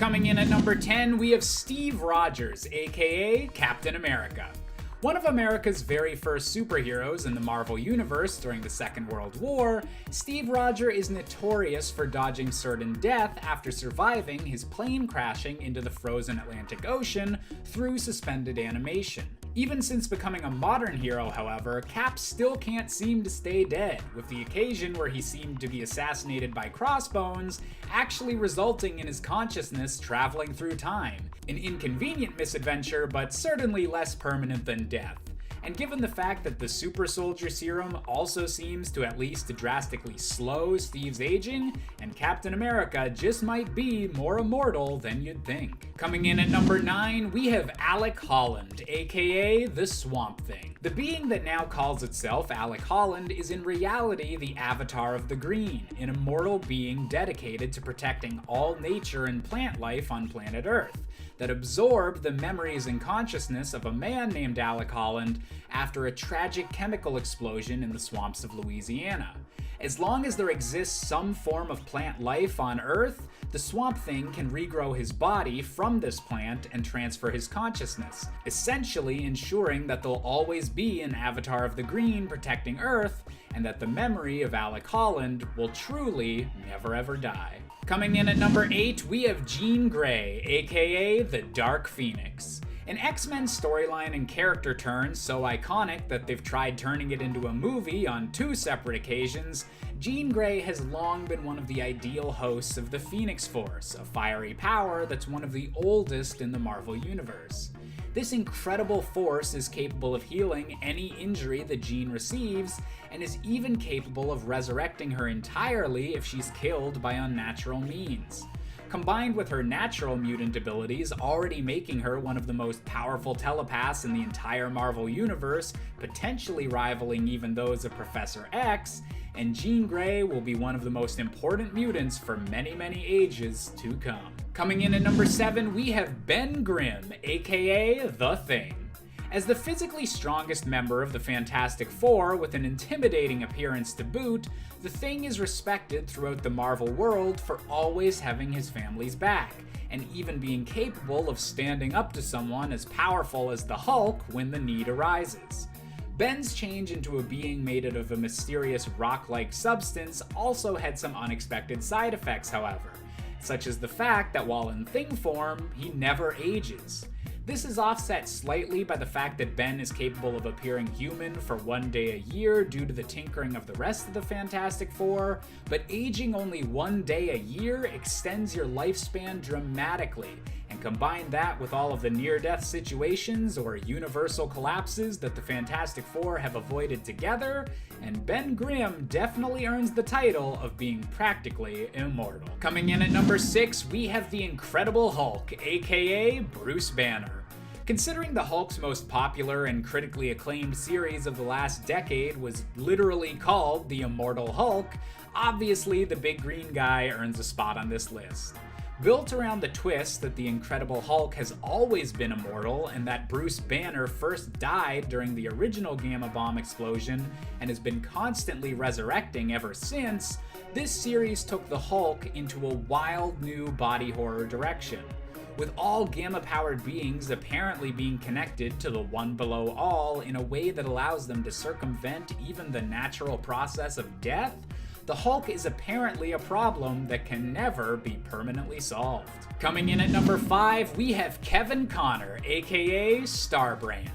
Coming in at number 10, we have Steve Rogers, aka Captain America. One of America's very first superheroes in the Marvel Universe during the Second World War, Steve Rogers is notorious for dodging certain death after surviving his plane crashing into the frozen Atlantic Ocean through suspended animation. Even since becoming a modern hero, however, Cap still can't seem to stay dead, with the occasion where he seemed to be assassinated by Crossbones actually resulting in his consciousness traveling through time. An inconvenient misadventure, but certainly less permanent than death. And given the fact that the Super Soldier Serum also seems to at least drastically slow Steve's aging, and Captain America just might be more immortal than you'd think. Coming in at number 9, we have Alec Holland, aka the Swamp Thing. The being that now calls itself Alec Holland is in reality the Avatar of the Green, an immortal being dedicated to protecting all nature and plant life on planet Earth, that absorbed the memories and consciousness of a man named Alec Holland after a tragic chemical explosion in the swamps of Louisiana. As long as there exists some form of plant life on Earth, the Swamp Thing can regrow his body from this plant and transfer his consciousness, essentially ensuring that there'll always be an Avatar of the Green protecting Earth, and that the memory of Alec Holland will truly never ever die. Coming in at number 8, we have Jean Grey, aka the Dark Phoenix. An X-Men storyline and character turn so iconic that they've tried turning it into a movie on 2 separate occasions, Jean Grey has long been one of the ideal hosts of the Phoenix Force, a fiery power that's one of the oldest in the Marvel Universe. This incredible force is capable of healing any injury that Jean receives, and is even capable of resurrecting her entirely if she's killed by unnatural means. Combined with her natural mutant abilities already making her one of the most powerful telepaths in the entire Marvel Universe, potentially rivaling even those of Professor X, and Jean Grey will be one of the most important mutants for many, many ages to come. Coming in at number 7, we have Ben Grimm, aka The Thing. As the physically strongest member of the Fantastic Four with an intimidating appearance to boot, the Thing is respected throughout the Marvel world for always having his family's back, and even being capable of standing up to someone as powerful as the Hulk when the need arises. Ben's change into a being made out of a mysterious rock-like substance also had some unexpected side effects, however, such as the fact that while in Thing form, he never ages. This is offset slightly by the fact that Ben is capable of appearing human for 1 day a year due to the tinkering of the rest of the Fantastic Four, but aging only 1 day a year extends your lifespan dramatically, and combine that with all of the near-death situations or universal collapses that the Fantastic Four have avoided together, and Ben Grimm definitely earns the title of being practically immortal. Coming in at number 6, we have the Incredible Hulk, aka Bruce Banner. Considering the Hulk's most popular and critically acclaimed series of the last decade was literally called the Immortal Hulk, obviously the big green guy earns a spot on this list. Built around the twist that the Incredible Hulk has always been immortal and that Bruce Banner first died during the original Gamma Bomb explosion and has been constantly resurrecting ever since, this series took the Hulk into a wild new body horror direction, with all Gamma-powered beings apparently being connected to the One Below All in a way that allows them to circumvent even the natural process of death. The Hulk is apparently a problem that can never be permanently solved. Coming in at number 5, we have Kevin Connor, aka Starbrand.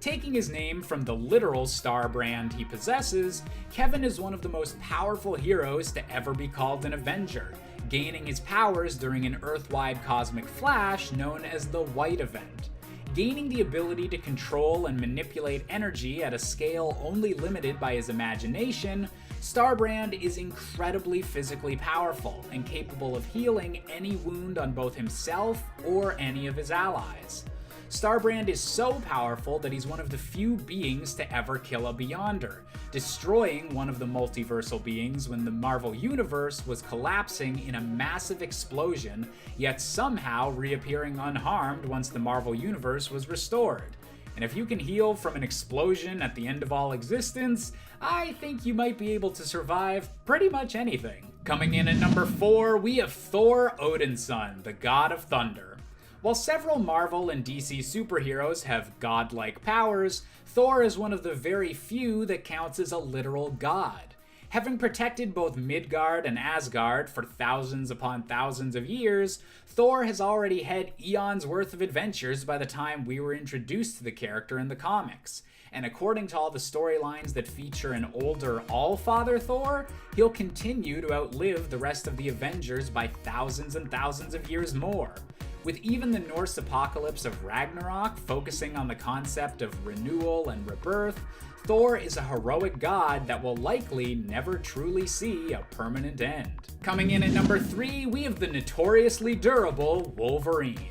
Taking his name from the literal star brand he possesses, Kevin is one of the most powerful heroes to ever be called an Avenger, gaining his powers during an Earth-wide cosmic flash known as the White Event. Gaining the ability to control and manipulate energy at a scale only limited by his imagination, Starbrand is incredibly physically powerful and capable of healing any wound on both himself or any of his allies. Starbrand is so powerful that he's one of the few beings to ever kill a Beyonder, destroying one of the multiversal beings when the Marvel Universe was collapsing in a massive explosion, yet somehow reappearing unharmed once the Marvel Universe was restored. And if you can heal from an explosion at the end of all existence, I think you might be able to survive pretty much anything. Coming in at number 4, we have Thor Odinson, the god of thunder. While several Marvel and DC superheroes have godlike powers, Thor is one of the very few that counts as a literal god. Having protected both Midgard and Asgard for thousands upon thousands of years, Thor has already had eons worth of adventures by the time we were introduced to the character in the comics. And according to all the storylines that feature an older All-Father Thor, he'll continue to outlive the rest of the Avengers by thousands and thousands of years more. With even the Norse apocalypse of Ragnarok focusing on the concept of renewal and rebirth, Thor is a heroic god that will likely never truly see a permanent end. Coming in at number 3, we have the notoriously durable Wolverine.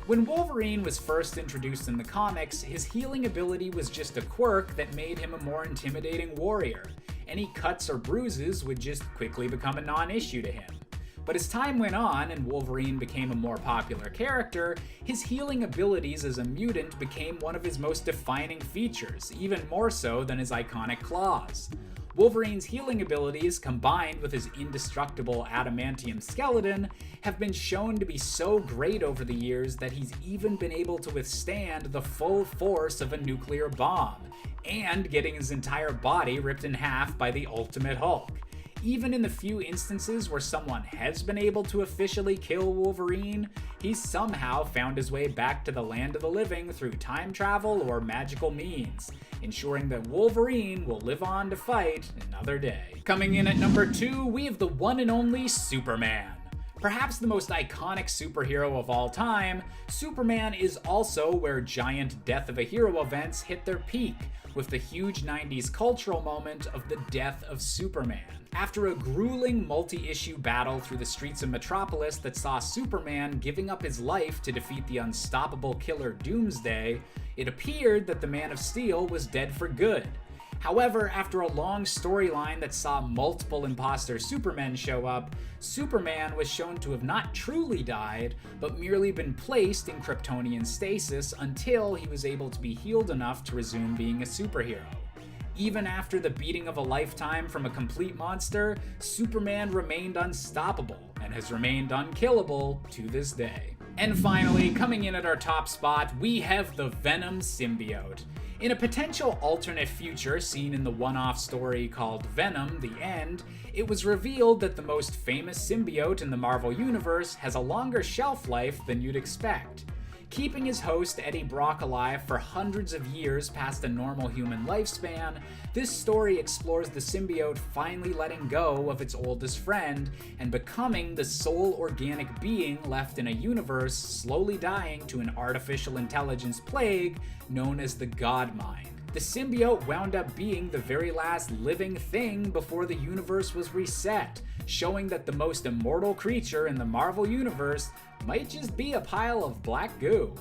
When Wolverine was first introduced in the comics, his healing ability was just a quirk that made him a more intimidating warrior. Any cuts or bruises would just quickly become a non-issue to him. But as time went on and Wolverine became a more popular character, his healing abilities as a mutant became one of his most defining features, even more so than his iconic claws. Wolverine's healing abilities, combined with his indestructible adamantium skeleton, have been shown to be so great over the years that he's even been able to withstand the full force of a nuclear bomb, and getting his entire body ripped in half by the Ultimate Hulk. Even in the few instances where someone has been able to officially kill Wolverine, he's somehow found his way back to the land of the living through time travel or magical means, ensuring that Wolverine will live on to fight another day. Coming in at number 2, we have the one and only Superman. Perhaps the most iconic superhero of all time, Superman is also where giant death of a hero events hit their peak, with the huge 90s cultural moment of the death of Superman. After a grueling multi-issue battle through the streets of Metropolis that saw Superman giving up his life to defeat the unstoppable killer Doomsday, it appeared that the Man of Steel was dead for good. However, after a long storyline that saw multiple imposter Supermen show up, Superman was shown to have not truly died, but merely been placed in Kryptonian stasis until he was able to be healed enough to resume being a superhero. Even after the beating of a lifetime from a complete monster, Superman remained unstoppable and has remained unkillable to this day. And finally, coming in at our top spot, we have the Venom symbiote. In a potential alternate future seen in the one-off story called Venom: The End, it was revealed that the most famous symbiote in the Marvel Universe has a longer shelf life than you'd expect. Keeping his host Eddie Brock alive for hundreds of years past a normal human lifespan, this story explores the symbiote finally letting go of its oldest friend and becoming the sole organic being left in a universe slowly dying to an artificial intelligence plague known as the God Mind. The symbiote wound up being the very last living thing before the universe was reset, showing that the most immortal creature in the Marvel Universe might just be a pile of black goo.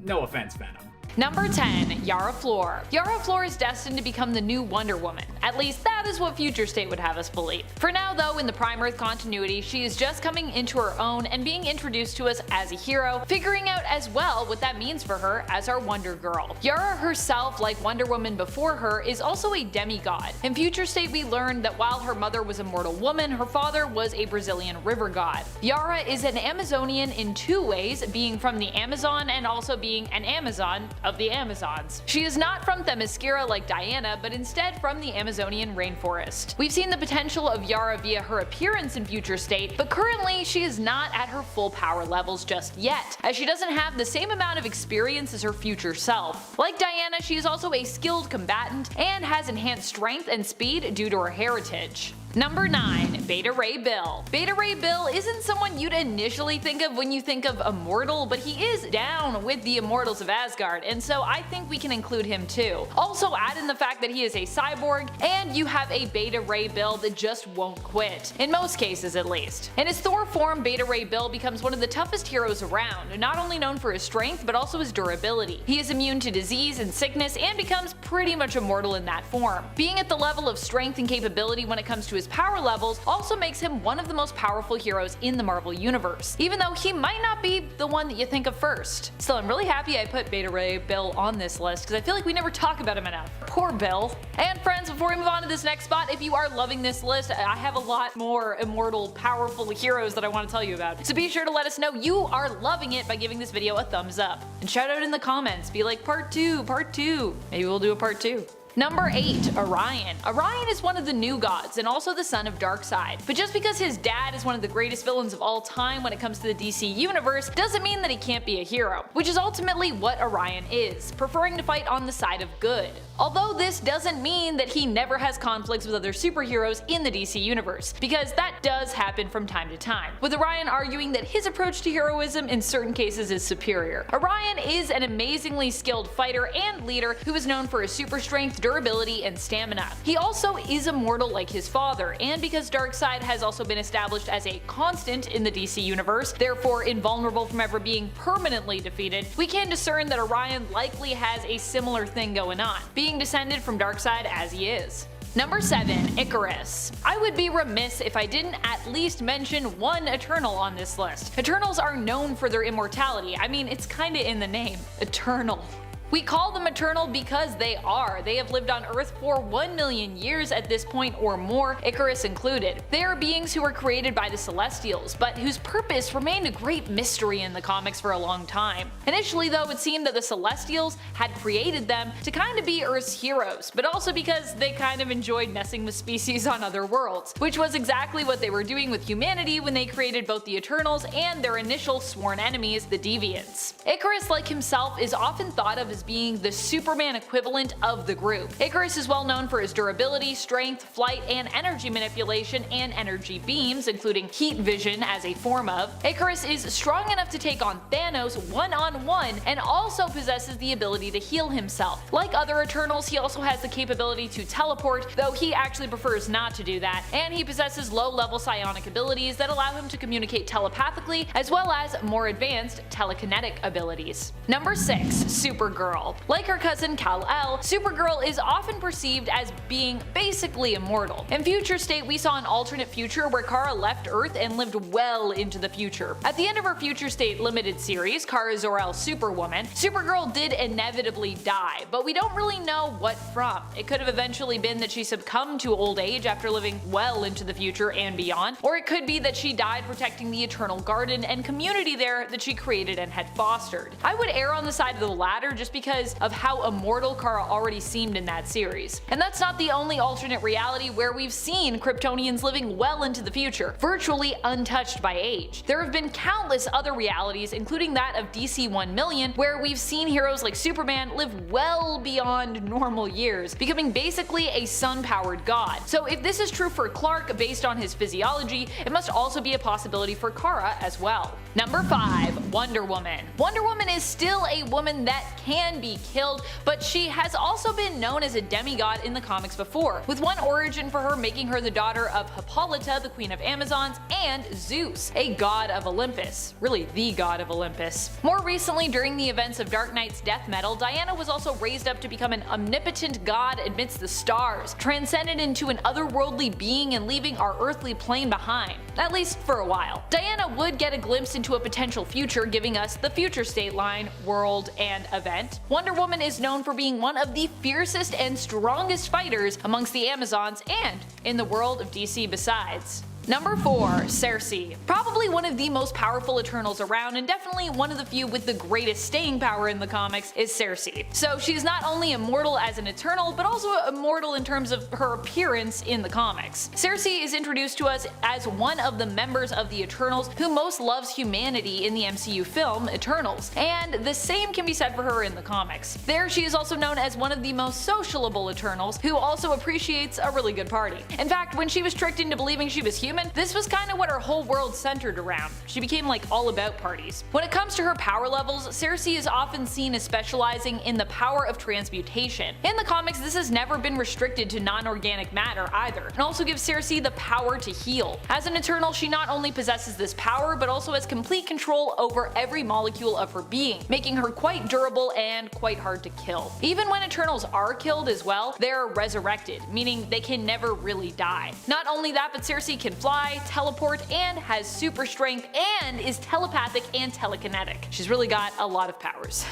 No offense, Venom. Number 10, Yara Flor. Yara Flor is destined to become the new Wonder Woman. At least that is what Future State would have us believe. For now though, in the Prime Earth continuity, she is just coming into her own and being introduced to us as a hero, figuring out as well what that means for her as our Wonder Girl. Yara herself, like Wonder Woman before her, is also a demigod. In Future State we learned that while her mother was a mortal woman, her father was a Brazilian river god. Yara is an Amazonian in two ways, being from the Amazon and also being an Amazon of the Amazons. She is not from Themyscira like Diana, but instead from the Amazonian rainforest. We've seen the potential of Yara via her appearance in Future State, but currently she is not at her full power levels just yet, as she doesn't have the same amount of experience as her future self. Like Diana, she is also a skilled combatant and has enhanced strength and speed due to her heritage. Number 9, Beta Ray Bill. Beta Ray Bill isn't someone you'd initially think of when you think of Immortal, but he is down with the Immortals of Asgard, and so I think we can include him too. Also add in the fact that he is a cyborg, and you have a Beta Ray Bill that just won't quit, in most cases at least. In his Thor form, Beta Ray Bill becomes one of the toughest heroes around, not only known for his strength but also his durability. He is immune to disease and sickness and becomes pretty much immortal in that form. Being at the level of strength and capability when it comes to his his power levels also makes him one of the most powerful heroes in the Marvel Universe, even though he might not be the one that you think of first. Still, I'm really happy I put Beta Ray Bill on this list because I feel like we never talk about him enough. Poor Bill. And friends, before we move on to this next spot, if you are loving this list, I have a lot more immortal, powerful heroes that I want to tell you about. So be sure to let us know you are loving it by giving this video a thumbs up. And shout out in the comments, be like part 2, part 2. Maybe we'll do a part 2. Number 8. Orion. Orion is one of the new gods and also the son of Darkseid. But just because his dad is one of the greatest villains of all time when it comes to the DC universe doesn't mean that he can't be a hero, which is ultimately what Orion is, preferring to fight on the side of good. Although this doesn't mean that he never has conflicts with other superheroes in the DC universe, because that does happen from time to time, with Orion arguing that his approach to heroism in certain cases is superior. Orion is an amazingly skilled fighter and leader who is known for his super strength, durability, and stamina. He also is immortal like his father, and because Darkseid has also been established as a constant in the DC universe, therefore invulnerable from ever being permanently defeated, we can discern that Orion likely has a similar thing going on, being descended from Darkseid as he is. Number 7. Icarus. I would be remiss if I didn't at least mention one Eternal on this list. Eternals are known for their immortality. I mean, it's kinda in the name. Eternal. We call them eternal because they are. They have lived on Earth for 1 million years at this point or more, Icarus included. They are beings who were created by the Celestials, but whose purpose remained a great mystery in the comics for a long time. Initially though, it seemed that the Celestials had created them to kind of be Earth's heroes, but also because they kind of enjoyed messing with species on other worlds, which was exactly what they were doing with humanity when they created both the Eternals and their initial sworn enemies, the Deviants. Icarus, like himself, is often thought of as being the Superman equivalent of the group. Icarus is well known for his durability, strength, flight, and energy manipulation and energy beams, including heat vision as a form of. Icarus is strong enough to take on Thanos one-on-one and also possesses the ability to heal himself. Like other Eternals, he also has the capability to teleport, though he actually prefers not to do that, and he possesses low-level psionic abilities that allow him to communicate telepathically, as well as more advanced telekinetic abilities. Number 6. Supergirl. Like her cousin Kal-El, Supergirl is often perceived as being basically immortal. In Future State, we saw an alternate future where Kara left Earth and lived well into the future. At the end of her Future State limited series, Kara Zor-El Superwoman, Supergirl did inevitably die, but we don't really know what from. It could have eventually been that she succumbed to old age after living well into the future and beyond, or it could be that she died protecting the Eternal Garden and community there that she created and had fostered. I would err on the side of the latter just because of how immortal Kara already seemed in that series. And that's not the only alternate reality where we've seen Kryptonians living well into the future, virtually untouched by age. There have been countless other realities, including that of DC 1 million, where we've seen heroes like Superman live well beyond normal years, becoming basically a sun-powered god. So if this is true for Clark based on his physiology, it must also be a possibility for Kara as well. Number 5. Wonder Woman. Wonder Woman is still a woman that can be killed, but she has also been known as a demigod in the comics before, with one origin for her making her the daughter of Hippolyta, the Queen of Amazons, and Zeus, a god of Olympus. Really, the god of Olympus. More recently, during the events of Dark Knight's death metal, Diana was also raised up to become an omnipotent god amidst the stars, transcended into an otherworldly being and leaving our earthly plane behind, at least for a while. Diana would get a glimpse into a potential future, giving us the Future State line, world, and event. Wonder Woman is known for being one of the fiercest and strongest fighters amongst the Amazons and in the world of DC besides. Number 4. Circe. Probably one of the most powerful Eternals around, and definitely one of the few with the greatest staying power in the comics, is Circe. So she's not only immortal as an Eternal, but also immortal in terms of her appearance in the comics. Circe is introduced to us as one of the members of the Eternals who most loves humanity in the MCU film Eternals, and the same can be said for her in the comics. There she is also known as one of the most sociable Eternals, who also appreciates a really good party. In fact, when she was tricked into believing she was human, women, this was kinda what her whole world centered around. She became like all about parties. When it comes to her power levels, Cersei is often seen as specializing in the power of transmutation. In the comics, this has never been restricted to non-organic matter either, and also gives Cersei the power to heal. As an Eternal, she not only possesses this power, but also has complete control over every molecule of her being, making her quite durable and quite hard to kill. Even when Eternals are killed as well, they're resurrected, meaning they can never really die. Not only that, but Cersei can fly, teleport, and has super strength, and is telepathic and telekinetic. She's really got a lot of powers.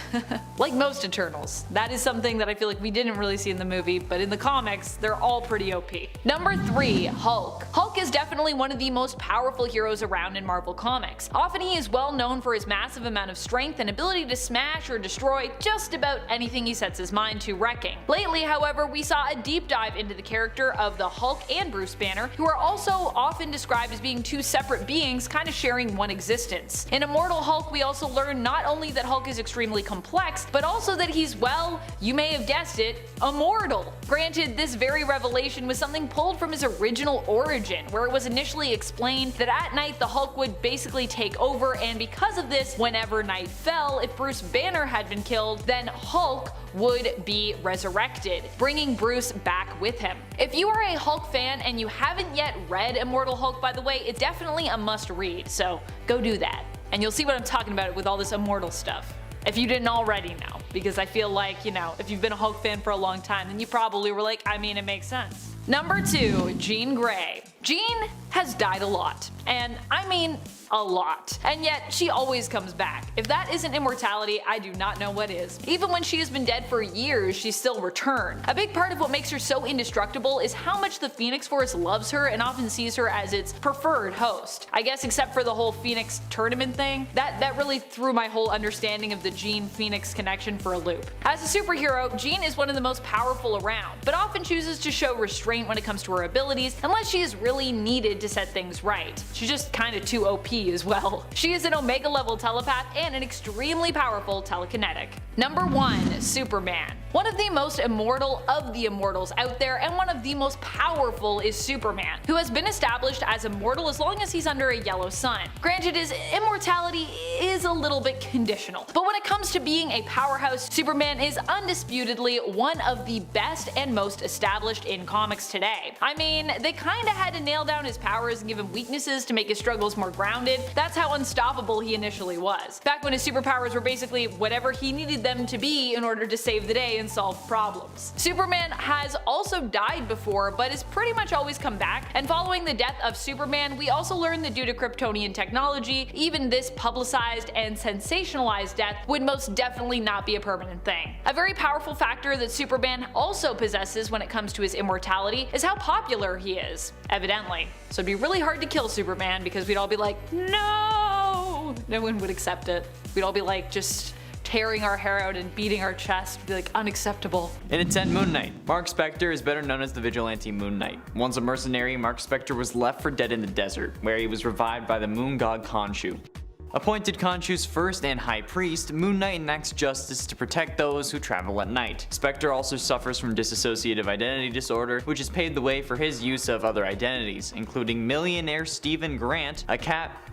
Like most Eternals. That is something that I feel like we didn't really see in the movie, but in the comics, they're all pretty OP. Number 3. Hulk. Hulk is definitely one of the most powerful heroes around in Marvel Comics. Often he is well known for his massive amount of strength and ability to smash or destroy just about anything he sets his mind to wrecking. Lately, however, we saw a deep dive into the character of the Hulk and Bruce Banner, who are also often described as being two separate beings kind of sharing one existence. In Immortal Hulk, we also learn not only that Hulk is extremely complex, but also that he's, well, you may have guessed it, immortal. Granted, this very revelation was something pulled from his original origin, where it was initially explained that at night the Hulk would basically take over, and because of this, whenever night fell, if Bruce Banner had been killed, then Hulk would be resurrected, bringing Bruce back with him. If you are a Hulk fan and you haven't yet read Immortal Hulk, by the way, it's definitely a must read, so go do that. And you'll see what I'm talking about with all this Immortal stuff. If you didn't already know, because I feel like, you know, if you've been a Hulk fan for a long time, then you probably were like, I mean, it makes sense. Number 2. Jean Grey. Jean has died a lot, and I mean a lot, and yet she always comes back. If that isn't immortality, I do not know what is. Even when she has been dead for years, she still returns. A big part of what makes her so indestructible is how much the Phoenix Force loves her and often sees her as its preferred host. I guess except for the whole Phoenix tournament thing, that really threw my whole understanding of the Jean-Phoenix connection for a loop. As a superhero, Jean is one of the most powerful around, but often chooses to show restraint when it comes to her abilities unless she is really needed to set things right. She's just kinda too OP as well. She is an Omega level telepath and an extremely powerful telekinetic. Number 1. Superman. One of the most immortal of the Immortals out there, and one of the most powerful, is Superman, who has been established as immortal as long as he's under a yellow sun. Granted, his immortality is a little bit conditional, but when it comes to being a powerhouse, Superman is undisputedly one of the best and most established in comics today. I mean, they kinda had to nail down his powers and give him weaknesses to make his struggles more grounded. That's how unstoppable he initially was, back when his superpowers were basically whatever he needed them to be in order to save the day and solve problems. Superman has also died before, but has pretty much always come back, and following the death of Superman, we also learned that due to Kryptonian technology, even this publicized and sensationalized death would most definitely not be a permanent thing. A very powerful factor that Superman also possesses when it comes to his immortality is how popular he is, evidently. So it'd be really hard to kill Superman because we'd all be like, no! No one would accept it. We'd all be like, just tearing our hair out and beating our chest, be like, unacceptable. In its end, Moon Knight. Mark Spector is better known as the vigilante Moon Knight. Once a mercenary, Mark Spector was left for dead in the desert, where he was revived by the moon god Khonshu. Appointed Khonshu's first and high priest, Moon Knight enacts justice to protect those who travel at night. Spectre also suffers from dissociative identity disorder, which has paved the way for his use of other identities, including millionaire Stephen Grant,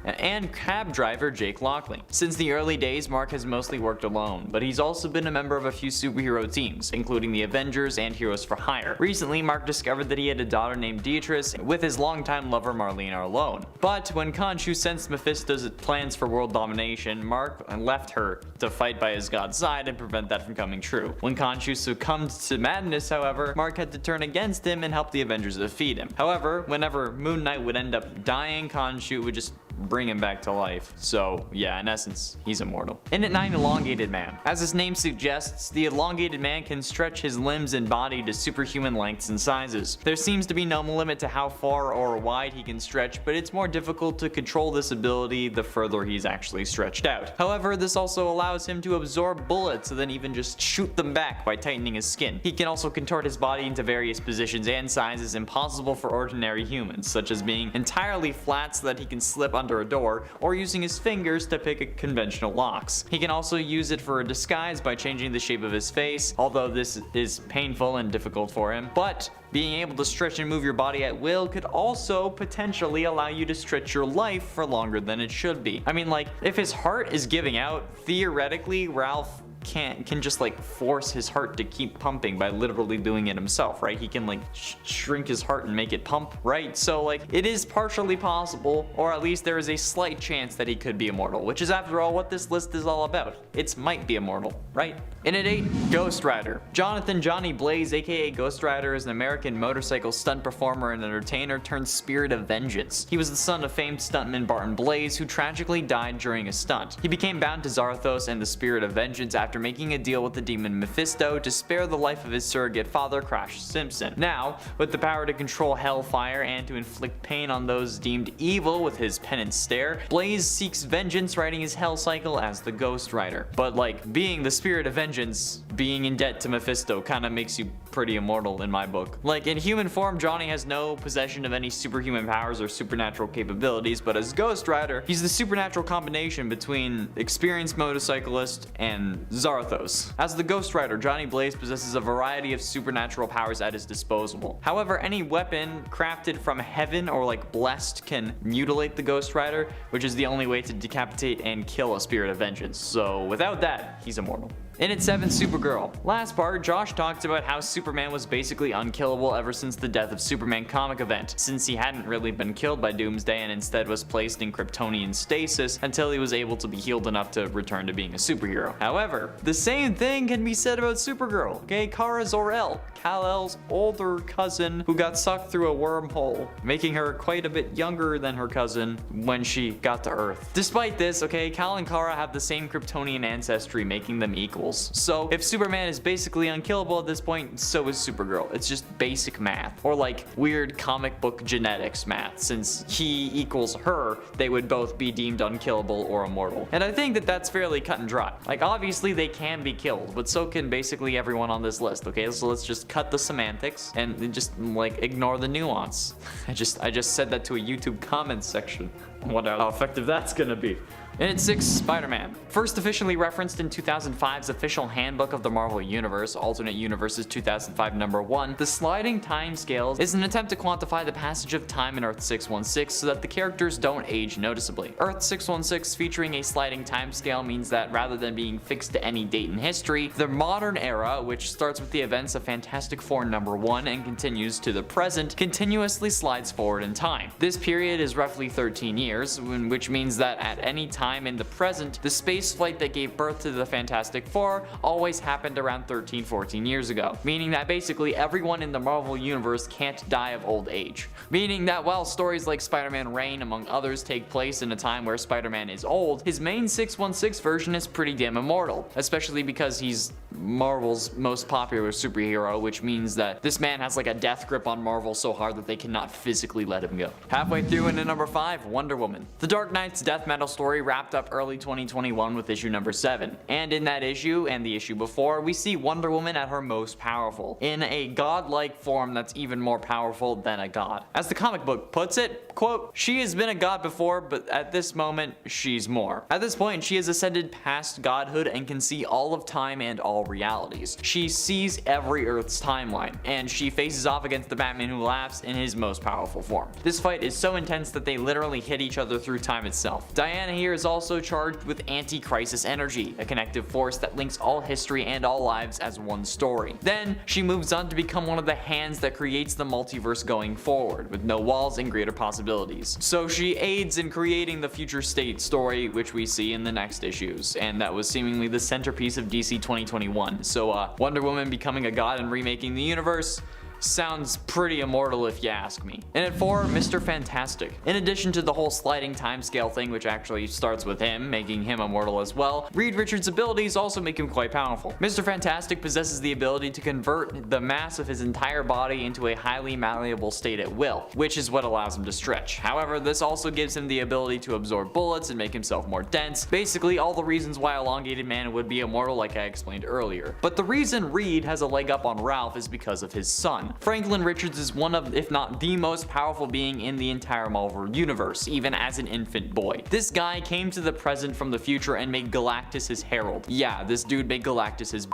and cab driver Jake Lockley. Since the early days, Mark has mostly worked alone, but he's also been a member of a few superhero teams, including the Avengers and Heroes for Hire. Recently, Mark discovered that he had a daughter named Beatrice with his longtime lover Marlene Arlone. But when Khonshu sensed Mephisto's plans for world domination, Mark left her to fight by his god's side and prevent that from coming true. When Khonshu succumbed to madness, however, Mark had to turn against him and help the Avengers defeat him. However, whenever Moon Knight would end up dying, Khonshu would just bring him back to life. So yeah, in essence, he's immortal. In at 9, Elongated Man. As his name suggests, the elongated man can stretch his limbs and body to superhuman lengths and sizes. There seems to be no limit to how far or wide he can stretch, but it's more difficult to control this ability the further he's actually stretched out. However, this also allows him to absorb bullets and then even just shoot them back by tightening his skin. He can also contort his body into various positions and sizes impossible for ordinary humans, such as being entirely flat so that he can slip under under a door, or using his fingers to pick conventional locks. He can also use it for a disguise by changing the shape of his face, although this is painful and difficult for him. But being able to stretch and move your body at will could also potentially allow you to stretch your life for longer than it should be. I mean, like, if his heart is giving out, theoretically Ralph can just like force his heart to keep pumping by literally doing it himself, right? He can like shrink his heart and make it pump, right? So like it is partially possible, or at least there is a slight chance that he could be immortal, which is after all what this list is all about. It's might be immortal, right? In at 8, Ghost Rider. Jonathan Johnny Blaze, aka Ghost Rider, is an American motorcycle stunt performer and entertainer turned spirit of vengeance. He was the son of famed stuntman Barton Blaze, who tragically died during a stunt. He became bound to Zarthos and the spirit of vengeance after making a deal with the demon Mephisto to spare the life of his surrogate father, Crash Simpson. Now, with the power to control hellfire and to inflict pain on those deemed evil with his penance stare, Blaze seeks vengeance, riding his hell cycle as the Ghost Rider. But like, being the spirit of vengeance, being in debt to Mephisto kinda makes you pretty immortal in my book. Like, in human form, Johnny has no possession of any superhuman powers or supernatural capabilities, but as Ghost Rider, he's the supernatural combination between experienced motorcyclist and Zarthos. As the Ghost Rider, Johnny Blaze possesses a variety of supernatural powers at his disposal. However, any weapon crafted from heaven or like blessed can mutilate the Ghost Rider, which is the only way to decapitate and kill a spirit of vengeance. So without that, he's immortal. In at 7, Supergirl. Last part, Josh talked about how Superman was basically unkillable ever since the Death of Superman comic event, since he hadn't really been killed by Doomsday and instead was placed in Kryptonian stasis until he was able to be healed enough to return to being a superhero. However, the same thing can be said about Supergirl, okay? Kara Zor-El, Kal-El's older cousin who got sucked through a wormhole, making her quite a bit younger than her cousin when she got to Earth. Despite this, okay, Kal and Kara have the same Kryptonian ancestry, making them equals. So if Superman is basically unkillable at this point, so is Supergirl. It's just basic math, or like weird comic book genetics math. Since he equals her, they would both be deemed unkillable or immortal. And I think that that's fairly cut and dry. Like, obviously they can be killed, but so can basically everyone on this list, okay? So let's just cut the semantics and just like ignore the nuance. I just said that to a YouTube comments section. Wonder how effective that's gonna be. And at 6, Spider-Man. First officially referenced in 2005's official handbook of the Marvel Universe, Alternate Universes 2005 number 1, the sliding time scales is an attempt to quantify the passage of time in Earth 616 so that the characters don't age noticeably. Earth 616 featuring a sliding time scale means that rather than being fixed to any date in history, the modern era, which starts with the events of Fantastic Four number 1 and continues to the present, continuously slides forward in time. This period is roughly 13 years, which means that at any time in the present, the space flight that gave birth to the Fantastic Four always happened around 13-14 years ago, meaning that basically everyone in the Marvel Universe can't die of old age. Meaning that while stories like Spider-Man Reign, among others, take place in a time where Spider-Man is old, his main 616 version is pretty damn immortal, especially because he's Marvel's most popular superhero, which means that this man has like a death grip on Marvel so hard that they cannot physically let him go. Halfway through into number 5, Wonder Woman. The Dark Knight's death metal story wrapped up early 2021 with issue number 7, and in that issue and the issue before, we see Wonder Woman at her most powerful, in a godlike form that's even more powerful than a god. As the comic book puts it, quote, "She has been a god before, but at this moment, she's more. At this point, she has ascended past godhood and can see all of time and all realities. She sees every Earth's timeline, and she faces off against the Batman who laughs in his most powerful form. This fight is so intense that they literally hit each other through time itself. Diana here is also charged with anti-crisis energy, a connective force that links all history and all lives as one story. Then, she moves on to become one of the hands that creates the multiverse going forward, with no walls and greater possibilities. So she aids in creating the future state story, which we see in the next issues, and that was seemingly the centerpiece of DC 2021. So Wonder Woman becoming a god and remaking the universe sounds pretty immortal if you ask me. And at 4, Mr. Fantastic. In addition to the whole sliding timescale thing, which actually starts with him, making him immortal as well, Reed Richards' abilities also make him quite powerful. Mr. Fantastic possesses the ability to convert the mass of his entire body into a highly malleable state at will, which is what allows him to stretch. However, this also gives him the ability to absorb bullets and make himself more dense, basically all the reasons why Elongated Man would be immortal like I explained earlier. But the reason Reed has a leg up on Ralph is because of his son. on. Franklin Richards is one of, if not the most powerful being in the entire Marvel universe, even as an infant boy. This guy came to the present from the future and made Galactus his herald. Yeah, this dude made Galactus his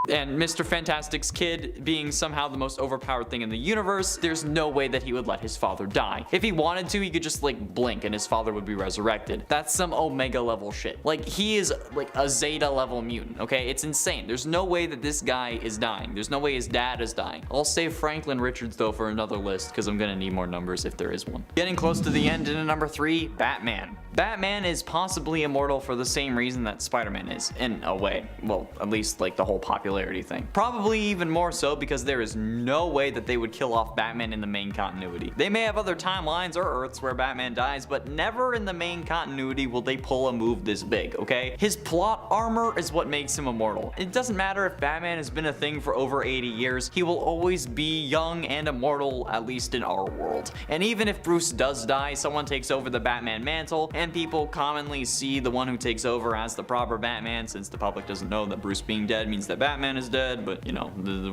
and Mr. Fantastic's kid being somehow the most overpowered thing in the universe, there's no way that he would let his father die. If he wanted to, he could just like blink and his father would be resurrected. That's some Omega level shit. Like, he is like a Zeta level mutant, okay? It's insane. There's no way that this guy is dying. There's no way his dad is dying. I'll save Franklin Richards though for another list because I'm gonna need more numbers if there is one. Getting close to the end, in at number 3, Batman. Batman is possibly immortal for the same reason that Spider-Man is, in a way. Well, at least like the whole popularity thing. Probably even more so because there is no way that they would kill off Batman in the main continuity. They may have other timelines or Earths where Batman dies, but never in the main continuity will they pull a move this big, okay? His plot armor is what makes him immortal. It doesn't matter if Batman has been a thing for over 80 years, he will always be young and immortal, at least in our world. And even if Bruce does die, someone takes over the Batman mantle, and people commonly see the one who takes over as the proper Batman, since the public doesn't know that Bruce being dead means that Batman is dead, but you know,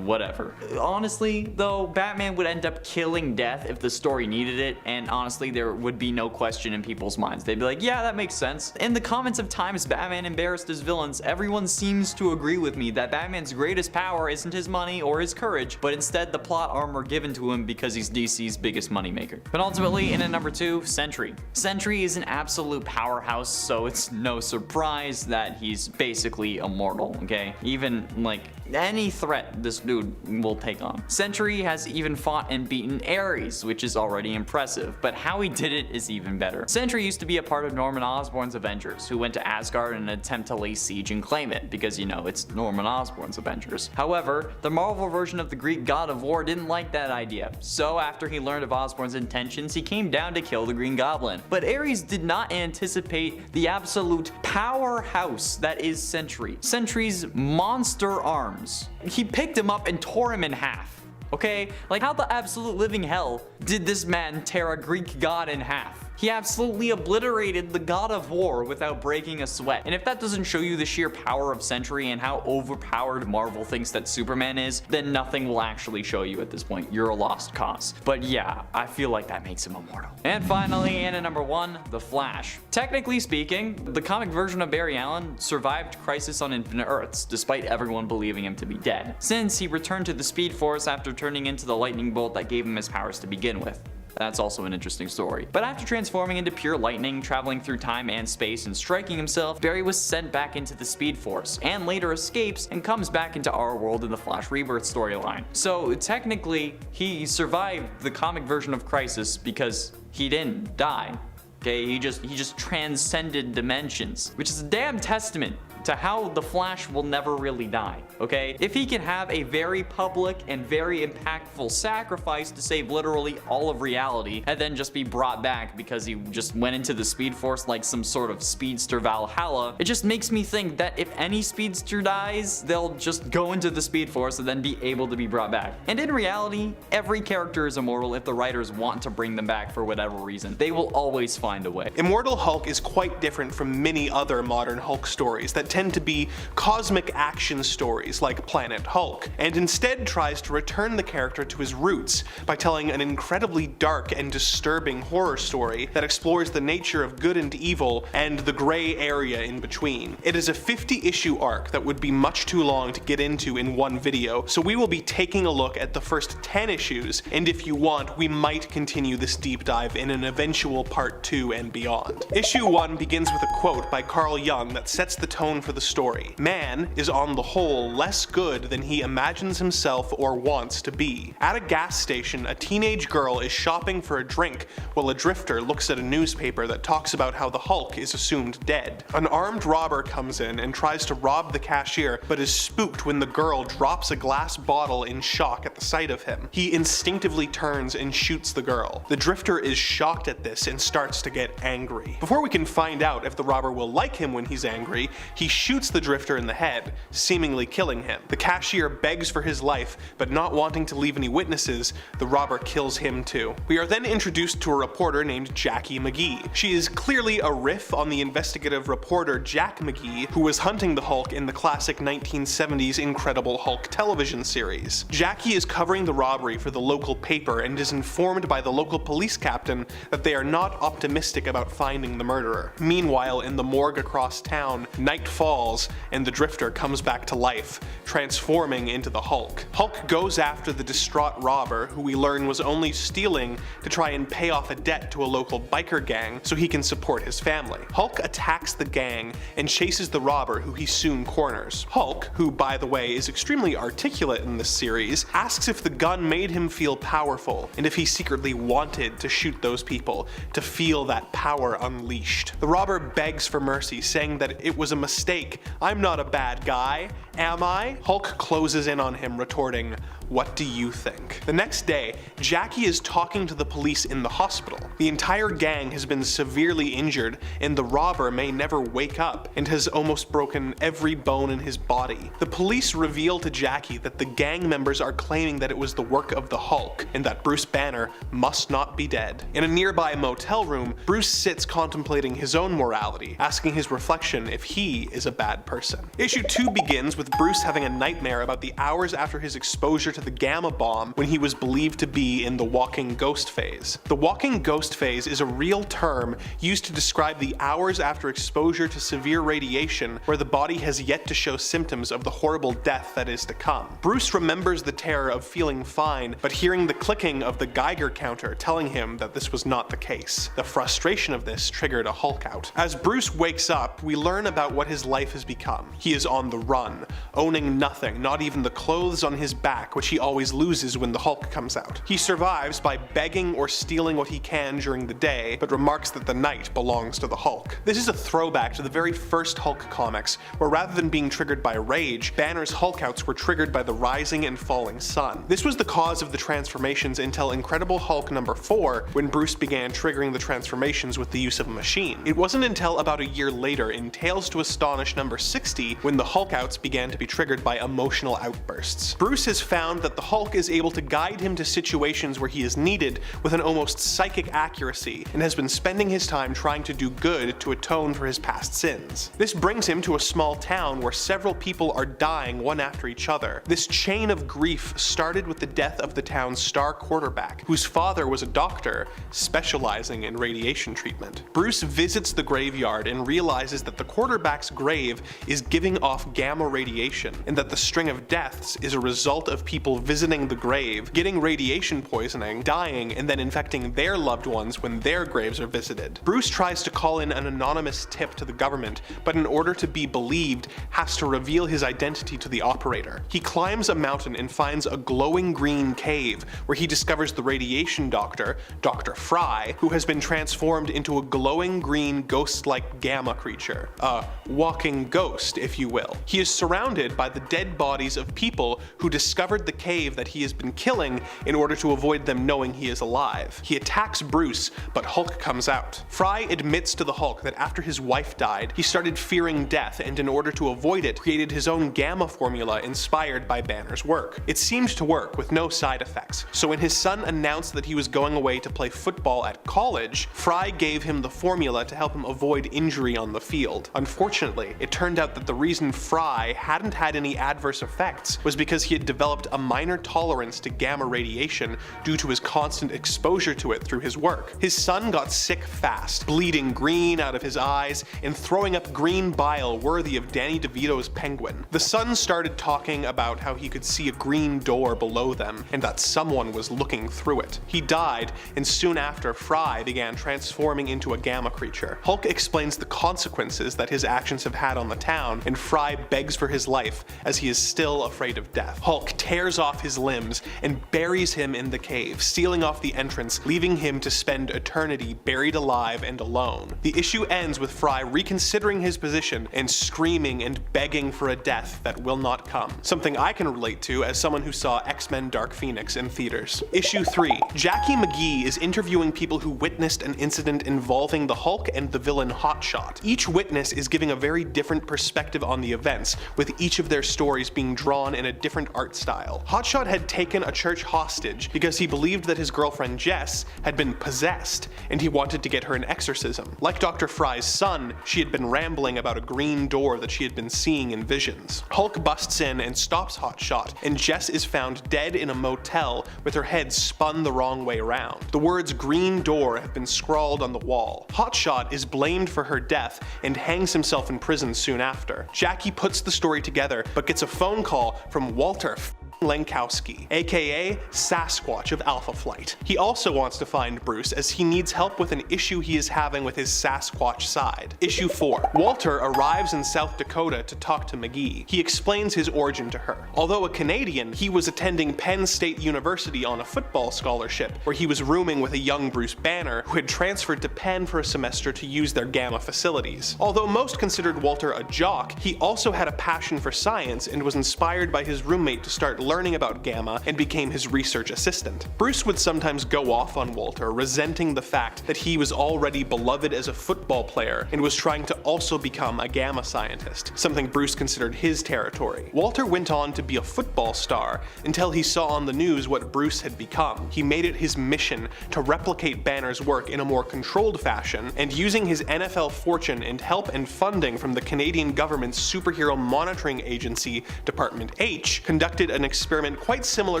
whatever. Honestly though, Batman would end up killing Death if the story needed it, and honestly there would be no question in people's minds. They'd be like, yeah, that makes sense. In the comments of times Batman embarrassed his villains, everyone seems to agree with me that Batman's greatest power isn't his money or his courage, but instead the plot armor given to him because he's DC's biggest moneymaker. But ultimately, in at number 2, Sentry. Sentry is an absolute powerhouse, so it's no surprise that he's basically immortal, okay? Even like any threat this dude will take on. Sentry has even fought and beaten Ares, which is already impressive, but how he did it is even better. Sentry used to be a part of Norman Osborn's Avengers, who went to Asgard in an attempt to lay siege and claim it, because you know, it's Norman Osborn's Avengers. However, the Marvel version of the Greek god of war didn't like that idea, so after he learned of Osborn's intentions, he came down to kill the Green Goblin. But Ares did not anticipate the absolute powerhouse that is Sentry. Sentry's monster arms. He picked him up and tore him in half. Okay? Like, how the absolute living hell did this man tear a Greek god in half? He absolutely obliterated the god of war without breaking a sweat. And if that doesn't show you the sheer power of Sentry and how overpowered Marvel thinks that Superman is, then nothing will actually show you at this point. You're a lost cause. But yeah, I feel like that makes him immortal. And finally, in at number 1, The Flash. Technically speaking, the comic version of Barry Allen survived Crisis on Infinite Earths, despite everyone believing him to be dead, since he returned to the Speed Force after turning into the lightning bolt that gave him his powers to begin with. That's also an interesting story. But after transforming into pure lightning, traveling through time and space, and striking himself, Barry was sent back into the Speed Force, and later escapes and comes back into our world in the Flash Rebirth storyline. So technically, he survived the comic version of Crisis because he didn't die. Okay, he just transcended dimensions, which is a damn testament to how the Flash will never really die, okay? If he can have a very public and very impactful sacrifice to save literally all of reality and then just be brought back because he just went into the Speed Force like some sort of speedster Valhalla, it just makes me think that if any speedster dies, they'll just go into the Speed Force and then be able to be brought back. And in reality, every character is immortal if the writers want to bring them back for whatever reason. They will always find a way. Immortal Hulk is quite different from many other modern Hulk stories that tend to be cosmic action stories like Planet Hulk, and instead tries to return the character to his roots by telling an incredibly dark and disturbing horror story that explores the nature of good and evil and the gray area in between. It is a 50-issue arc that would be much too long to get into in one video, so we will be taking a look at the first 10 issues, and if you want, we might continue this deep dive in an eventual part 2 and beyond. Issue 1 begins with a quote by Carl Jung that sets the tone for the story. Man is on the whole less good than he imagines himself or wants to be. At a gas station, a teenage girl is shopping for a drink while a drifter looks at a newspaper that talks about how the Hulk is assumed dead. An armed robber comes in and tries to rob the cashier, but is spooked when the girl drops a glass bottle in shock at the sight of him. He instinctively turns and shoots the girl. The drifter is shocked at this and starts to get angry. Before we can find out if the robber will like him when he's angry, he shoots the Drifter in the head, seemingly killing him. The cashier begs for his life, but not wanting to leave any witnesses, the robber kills him too. We are then introduced to a reporter named Jackie McGee. She is clearly a riff on the investigative reporter Jack McGee, who was hunting the Hulk in the classic 1970s Incredible Hulk television series. Jackie is covering the robbery for the local paper and is informed by the local police captain that they are not optimistic about finding the murderer. Meanwhile, in the morgue across town, night falls and the Drifter comes back to life, transforming into the Hulk. Hulk goes after the distraught robber, who we learn was only stealing to try and pay off a debt to a local biker gang so he can support his family. Hulk attacks the gang and chases the robber, who he soon corners. Hulk, who by the way is extremely articulate in this series, asks if the gun made him feel powerful, and if he secretly wanted to shoot those people to feel that power unleashed. The robber begs for mercy, saying that it was a mistake. I'm not a bad guy, am I? Hulk closes in on him, retorting, "What do you think?" The next day, Jackie is talking to the police in the hospital. The entire gang has been severely injured, and the robber may never wake up and has almost broken every bone in his body. The police reveal to Jackie that the gang members are claiming that it was the work of the Hulk, and that Bruce Banner must not be dead. In a nearby motel room, Bruce sits contemplating his own morality, asking his reflection if he is a bad person. Issue 2 begins with Bruce having a nightmare about the hours after his exposure to the gamma bomb, when he was believed to be in the walking ghost phase. The walking ghost phase is a real term used to describe the hours after exposure to severe radiation where the body has yet to show symptoms of the horrible death that is to come. Bruce remembers the terror of feeling fine, but hearing the clicking of the Geiger counter telling him that this was not the case. The frustration of this triggered a Hulk out. As Bruce wakes up, we learn about what his life has become. He is on the run, owning nothing, not even the clothes on his back, which he always loses when the Hulk comes out. He survives by begging or stealing what he can during the day, but remarks that the night belongs to the Hulk. This is a throwback to the very first Hulk comics, where rather than being triggered by rage, Banner's Hulkouts were triggered by the rising and falling sun. This was the cause of the transformations until Incredible Hulk number 4, when Bruce began triggering the transformations with the use of a machine. It wasn't until about a year later in Tales to Astonish number 60 when the Hulkouts began to be triggered by emotional outbursts. Bruce has found that the Hulk is able to guide him to situations where he is needed with an almost psychic accuracy, and has been spending his time trying to do good to atone for his past sins. This brings him to a small town where several people are dying one after each other. This chain of grief started with the death of the town's star quarterback, whose father was a doctor specializing in radiation treatment. Bruce visits the graveyard and realizes that the quarterback's grave is giving off gamma radiation, and that the string of deaths is a result of people visiting the grave, getting radiation poisoning, dying, and then infecting their loved ones when their graves are visited. Bruce tries to call in an anonymous tip to the government, but in order to be believed, has to reveal his identity to the operator. He climbs a mountain and finds a glowing green cave, where he discovers the radiation doctor, Dr. Fry, who has been transformed into a glowing green ghost-like gamma creature. A walking ghost, if you will. He is surrounded by the dead bodies of people who discovered the cave that he has been killing in order to avoid them knowing he is alive. He attacks Bruce, but Hulk comes out. Fry admits to the Hulk that after his wife died, he started fearing death, and in order to avoid it, created his own gamma formula inspired by Banner's work. It seemed to work with no side effects, so when his son announced that he was going away to play football at college, Fry gave him the formula to help him avoid injury on the field. Unfortunately, it turned out that the reason Fry hadn't had any adverse effects was because he had developed a minor tolerance to gamma radiation due to his constant exposure to it through his work. His son got sick fast, bleeding green out of his eyes and throwing up green bile worthy of Danny DeVito's Penguin. The son started talking about how he could see a green door below them and that someone was looking through it. He died, and soon after, Fry began transforming into a gamma creature. Hulk explains the consequences that his actions have had on the town, and Fry begs for his life as he is still afraid of death. Hulk tears off his limbs and buries him in the cave, sealing off the entrance, leaving him to spend eternity buried alive and alone. The issue ends with Fry reconsidering his position and screaming and begging for a death that will not come. Something I can relate to as someone who saw X-Men Dark Phoenix in theaters. Issue 3. Jackie McGee is interviewing people who witnessed an incident involving the Hulk and the villain Hotshot. Each witness is giving a very very different perspective on the events, with each of their stories being drawn in a different art style. Hotshot had taken a church hostage because he believed that his girlfriend Jess had been possessed, and he wanted to get her an exorcism. Like Dr. Fry's son, she had been rambling about a green door that she had been seeing in visions. Hulk busts in and stops Hotshot, and Jess is found dead in a motel with her head spun the wrong way around. The words "green door" have been scrawled on the wall. Hotshot is blamed for her death and hangs himself in prison soon after. Jackie puts the story together but gets a phone call from Walter Lenkowski, aka Sasquatch of Alpha Flight. He also wants to find Bruce as he needs help with an issue he is having with his Sasquatch side. Issue 4. Walter arrives in South Dakota to talk to McGee. He explains his origin to her. Although a Canadian, he was attending Penn State University on a football scholarship, where he was rooming with a young Bruce Banner, who had transferred to Penn for a semester to use their Gamma facilities. Although most considered Walter a jock, he also had a passion for science and was inspired by his roommate to start learning about Gamma and became his research assistant. Bruce would sometimes go off on Walter, resenting the fact that he was already beloved as a football player and was trying to also become a Gamma scientist, something Bruce considered his territory. Walter went on to be a football star until he saw on the news what Bruce had become. He made it his mission to replicate Banner's work in a more controlled fashion, and using his NFL fortune and help and funding from the Canadian government's superhero monitoring agency, Department H, conducted an experiment quite similar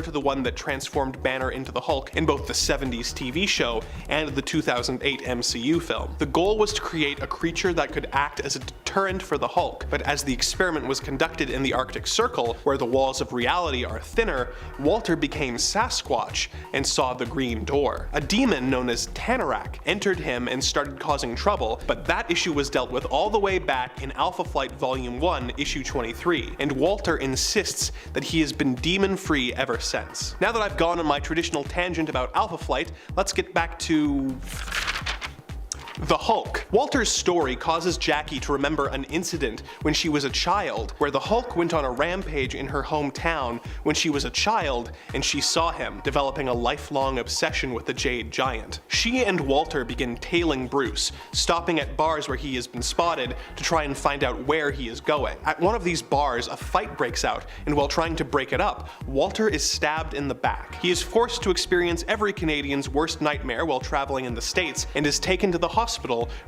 to the one that transformed Banner into the Hulk in both the 70s TV show and the 2008 MCU film. The goal was to create a creature that could act as a deterrent for the Hulk, but as the experiment was conducted in the Arctic Circle, where the walls of reality are thinner, Walter became Sasquatch and saw the green door. A demon known as Tanarak entered him and started causing trouble, but that issue was dealt with all the way back in Alpha Flight Volume 1, Issue 23, and Walter insists that he has been demon-free ever since. Now that I've gone on my traditional tangent about Alpha Flight, let's get back to the Hulk. Walter's story causes Jackie to remember an incident when she was a child, where the Hulk went on a rampage in her hometown when she was a child and she saw him, developing a lifelong obsession with the Jade Giant. She and Walter begin tailing Bruce, stopping at bars where he has been spotted to try and find out where he is going. At one of these bars, a fight breaks out, and while trying to break it up, Walter is stabbed in the back. He is forced to experience every Canadian's worst nightmare while traveling in the States and is taken to the hospital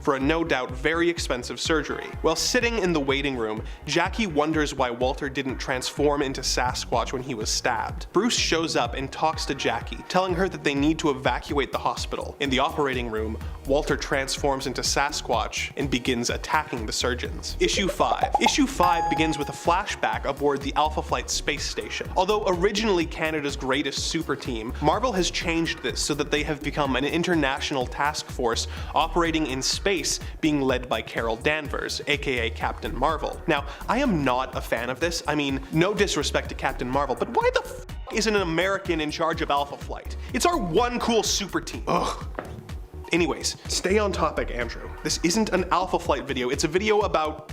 for a no doubt very expensive surgery. While sitting in the waiting room, Jackie wonders why Walter didn't transform into Sasquatch when he was stabbed. Bruce shows up and talks to Jackie, telling her that they need to evacuate the hospital. In the operating room, Walter transforms into Sasquatch and begins attacking the surgeons. Issue 5. Issue 5 begins with a flashback aboard the Alpha Flight space station. Although originally Canada's greatest super team, Marvel has changed this so that they have become an international task force operating in space, being led by Carol Danvers, aka Captain Marvel. Now, I am not a fan of this. I mean, no disrespect to Captain Marvel, but why the f isn't an American in charge of Alpha Flight? It's our one cool super team. Ugh. Anyways, stay on topic, Andrew. This isn't an Alpha Flight video, it's a video about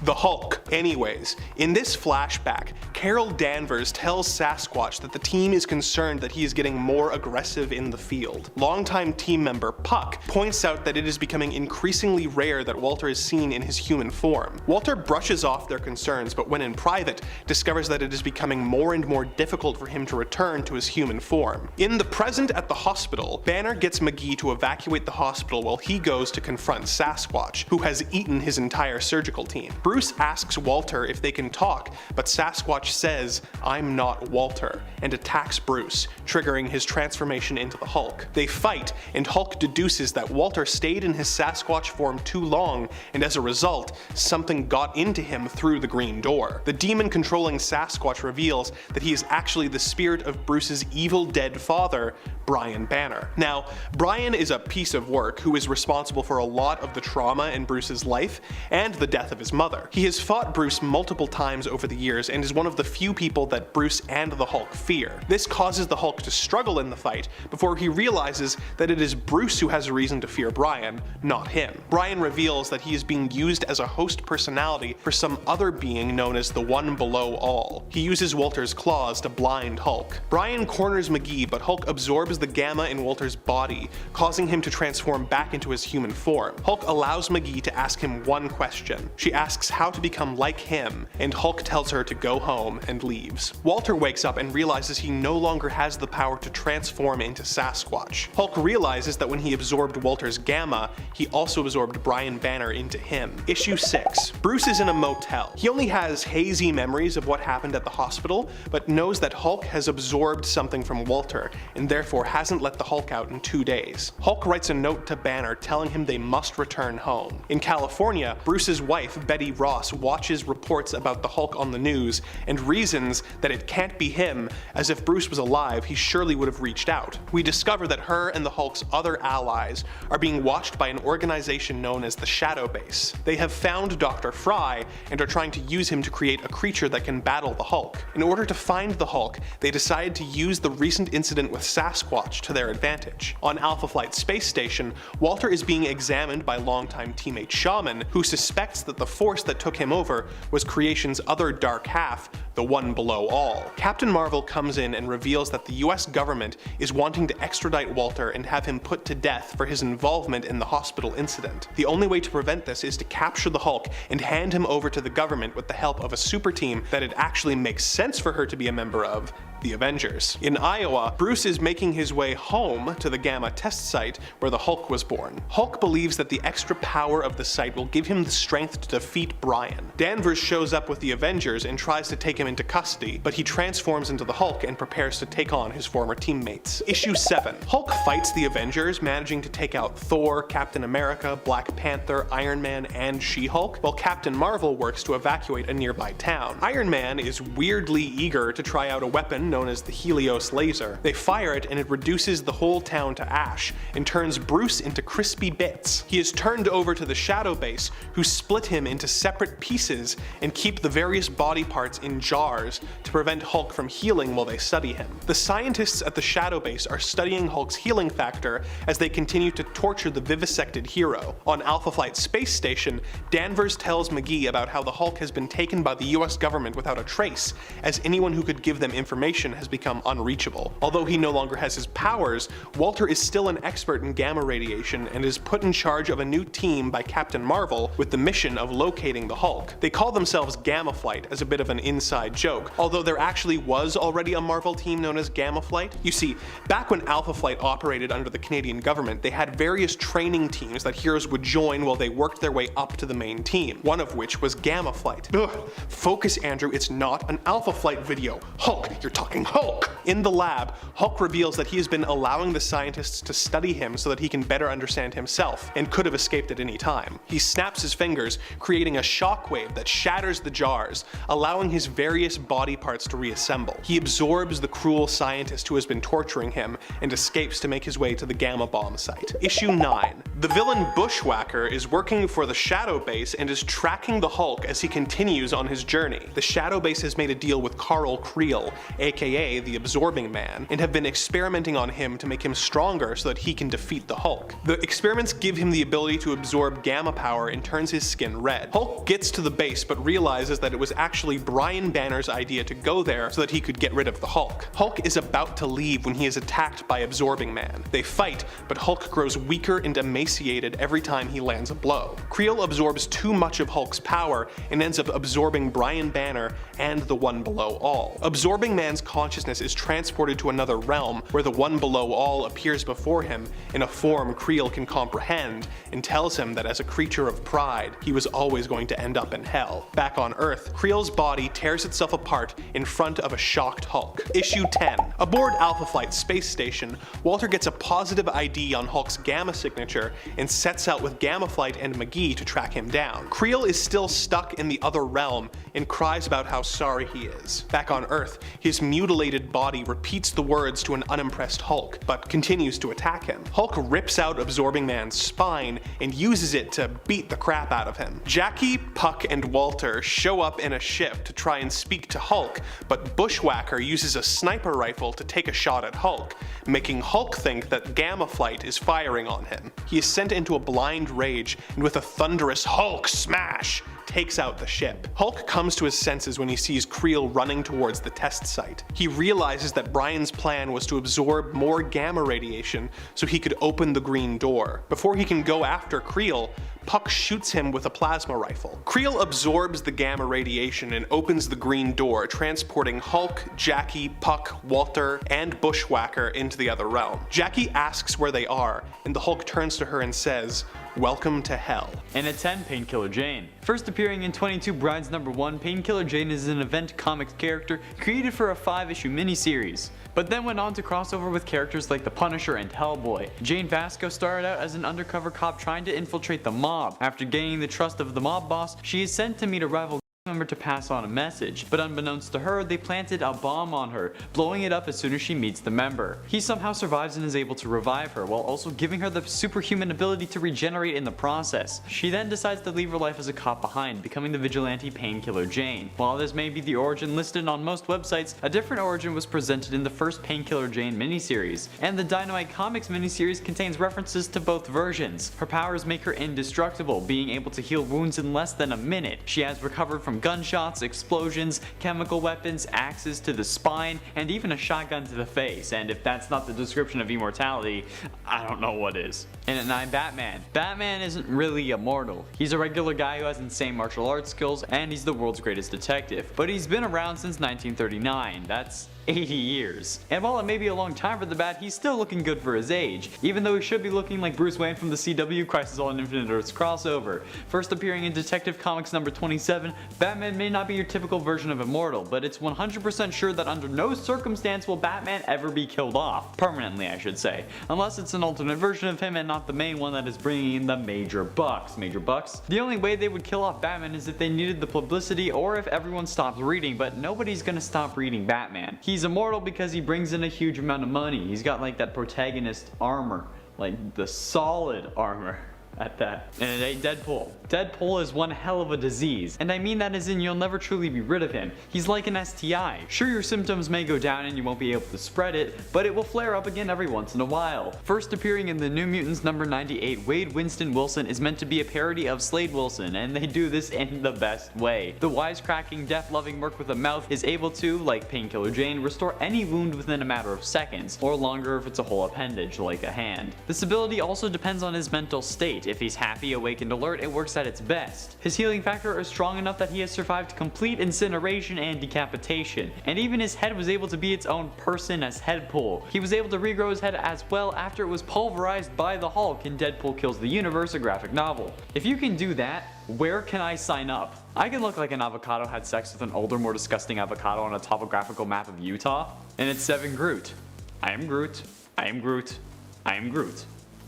the Hulk. Anyways, in this flashback, Carol Danvers tells Sasquatch that the team is concerned that he is getting more aggressive in the field. Longtime team member Puck points out that it is becoming increasingly rare that Walter is seen in his human form. Walter brushes off their concerns, but when in private, discovers that it is becoming more and more difficult for him to return to his human form. In the present at the hospital, Banner gets McGee to evacuate the hospital while he goes to confront Sasquatch, who has eaten his entire surgical team. Bruce asks Walter if they can talk, but Sasquatch says, "I'm not Walter," and attacks Bruce, triggering his transformation into the Hulk. They fight, and Hulk deduces that Walter stayed in his Sasquatch form too long, and as a result, something got into him through the green door. The demon controlling Sasquatch reveals that he is actually the spirit of Bruce's evil dead father, Brian Banner. Now, Brian is a piece of work who is responsible for a lot of the trauma in Bruce's life and the death of his mother. He has fought fought Bruce multiple times over the years and is one of the few people that Bruce and the Hulk fear. This causes the Hulk to struggle in the fight before he realizes that it is Bruce who has a reason to fear Brian, not him. Brian reveals that he is being used as a host personality for some other being known as the One Below All. He uses Walter's claws to blind Hulk. Brian corners McGee, but Hulk absorbs the gamma in Walter's body, causing him to transform back into his human form. Hulk allows McGee to ask him one question. She asks how to become like him, and Hulk tells her to go home and leaves. Walter wakes up and realizes he no longer has the power to transform into Sasquatch. Hulk realizes that when he absorbed Walter's gamma, he also absorbed Brian Banner into him. Issue 6. Bruce is in a motel. He only has hazy memories of what happened at the hospital, but knows that Hulk has absorbed something from Walter, and therefore hasn't let the Hulk out in 2 days. Hulk writes a note to Banner telling him they must return home. In California, Bruce's wife, Betty Ross, watches reports about the Hulk on the news and reasons that it can't be him, as if Bruce was alive, he surely would have reached out. We discover that her and the Hulk's other allies are being watched by an organization known as the Shadow Base. They have found Dr. Fry and are trying to use him to create a creature that can battle the Hulk. In order to find the Hulk, they decide to use the recent incident with Sasquatch to their advantage. On Alpha Flight Space Station, Walter is being examined by longtime teammate Shaman, who suspects that the force that took him over was creation's other dark half, the One Below All. Captain Marvel comes in and reveals that the US government is wanting to extradite Walter and have him put to death for his involvement in the hospital incident. The only way to prevent this is to capture the Hulk and hand him over to the government with the help of a super team that it actually makes sense for her to be a member of, the Avengers. In Iowa, Bruce is making his way home to the Gamma test site where the Hulk was born. Hulk believes that the extra power of the site will give him the strength to defeat Brian. Danvers shows up with the Avengers and tries to take him into custody, but he transforms into the Hulk and prepares to take on his former teammates. Issue 7. Hulk fights the Avengers, managing to take out Thor, Captain America, Black Panther, Iron Man, and She-Hulk, while Captain Marvel works to evacuate a nearby town. Iron Man is weirdly eager to try out a weapon known as the Helios laser. They fire it and it reduces the whole town to ash and turns Bruce into crispy bits. He is turned over to the Shadow Base, who split him into separate pieces and keep the various body parts in jars to prevent Hulk from healing while they study him. The scientists at the Shadow Base are studying Hulk's healing factor as they continue to torture the vivisected hero. On Alpha Flight Space Station, Danvers tells McGee about how the Hulk has been taken by the US government without a trace, as anyone who could give them information has become unreachable. Although he no longer has his powers, Walter is still an expert in gamma radiation and is put in charge of a new team by Captain Marvel with the mission of locating the Hulk. They call themselves Gamma Flight as a bit of an inside joke, although there actually was already a Marvel team known as Gamma Flight. You see, back when Alpha Flight operated under the Canadian government, they had various training teams that heroes would join while they worked their way up to the main team, one of which was Gamma Flight. Ugh. Focus, Andrew, it's not an Alpha Flight video. Hulk, you're talking Hulk! In the lab, Hulk reveals that he has been allowing the scientists to study him so that he can better understand himself, and could have escaped at any time. He snaps his fingers, creating a shockwave that shatters the jars, allowing his various body parts to reassemble. He absorbs the cruel scientist who has been torturing him, and escapes to make his way to the Gamma Bomb site. Issue 9. The villain Bushwhacker is working for the Shadow Base and is tracking the Hulk as he continues on his journey. The Shadow Base has made a deal with Carl Creel, aka the Absorbing Man, and have been experimenting on him to make him stronger so that he can defeat the Hulk. The experiments give him the ability to absorb gamma power and turns his skin red. Hulk gets to the base but realizes that it was actually Brian Banner's idea to go there so that he could get rid of the Hulk. Hulk is about to leave when he is attacked by Absorbing Man. They fight, but Hulk grows weaker and emaciated every time he lands a blow. Creel absorbs too much of Hulk's power and ends up absorbing Brian Banner and the One Below All. Absorbing Man's consciousness is transported to another realm where the One Below All appears before him in a form Creel can comprehend, and tells him that as a creature of pride, he was always going to end up in hell. Back on Earth, Creel's body tears itself apart in front of a shocked Hulk. Issue 10. Aboard Alpha Flight Space Station, Walter gets a positive ID on Hulk's gamma signature and sets out with Gamma Flight and McGee to track him down. Creel is still stuck in the other realm and cries about how sorry he is. Back on Earth, his mutilated body repeats the words to an unimpressed Hulk, but continues to attack him. Hulk rips out Absorbing Man's spine and uses it to beat the crap out of him. Jackie, Puck, and Walter show up in a ship to try and speak to Hulk, but Bushwhacker uses a sniper rifle to take a shot at Hulk, making Hulk think that Gamma Flight is firing on him. He is sent into a blind rage, and with a thunderous Hulk smash, takes out the ship. Hulk comes to his senses when he sees Creel running towards the test site. He realizes that Brian's plan was to absorb more gamma radiation so he could open the green door. Before he can go after Creel, Puck shoots him with a plasma rifle. Creel absorbs the gamma radiation and opens the green door, transporting Hulk, Jackie, Puck, Walter, and Bushwhacker into the other realm. Jackie asks where they are, and the Hulk turns to her and says, "Welcome to hell." And at 10, Painkiller Jane. First appearing in 22 Brides #1, Painkiller Jane is an event comics character created for a 5-issue miniseries, but then went on to crossover with characters like the Punisher and Hellboy. Jane Vasco started out as an undercover cop trying to infiltrate the mob. After gaining the trust of the mob boss, she is sent to meet a rival member to pass on a message, but unbeknownst to her, they planted a bomb on her, blowing it up as soon as she meets the member. He somehow survives and is able to revive her, while also giving her the superhuman ability to regenerate in the process. She then decides to leave her life as a cop behind, becoming the vigilante Painkiller Jane. While this may be the origin listed on most websites, a different origin was presented in the first Painkiller Jane miniseries, and the Dynamite Comics miniseries contains references to both versions. Her powers make her indestructible, being able to heal wounds in less than a minute. She has recovered from gunshots, explosions, chemical weapons, axes to the spine, and even a shotgun to the face, and if that's not the description of immortality, I don't know what is. And at 9, Batman. Batman isn't really immortal. He's a regular guy who has insane martial arts skills, and he's the world's greatest detective. But he's been around since 1939, that's 80 years. And while it may be a long time for the Bat, he's still looking good for his age, even though he should be looking like Bruce Wayne from the CW Crisis on Infinite Earths crossover. First appearing in Detective Comics #27, Batman may not be your typical version of Immortal, but it's 100% sure that under no circumstance will Batman ever be killed off. Permanently, I should say. Unless it's an alternate version of him and not the main one that is bringing in the major bucks. Major bucks? The only way they would kill off Batman is if they needed the publicity or if everyone stopped reading, but nobody's gonna stop reading Batman. He's immortal because he brings in a huge amount of money. He's got like that protagonist armor, like the solid armor at that. And it ain't Deadpool. Deadpool is one hell of a disease, and I mean that as in you'll never truly be rid of him. He's like an STI. Sure, your symptoms may go down and you won't be able to spread it, but it will flare up again every once in a while. First appearing in the New Mutants #98, Wade Winston Wilson is meant to be a parody of Slade Wilson, and they do this in the best way. The wisecracking, death-loving merc with a mouth is able to, like Painkiller Jane, restore any wound within a matter of seconds, or longer if it's a whole appendage, like a hand. This ability also depends on his mental state. If he's happy, awake, and alert, it works at its best. His healing factor is strong enough that he has survived complete incineration and decapitation, and even his head was able to be its own person as Headpool. He was able to regrow his head as well after it was pulverized by the Hulk in Deadpool Kills the Universe, a graphic novel. If you can do that, where can I sign up? I can look like an avocado had sex with an older, more disgusting avocado on a topographical map of Utah. And it's 7 Groot. I am Groot. I am Groot. I am Groot.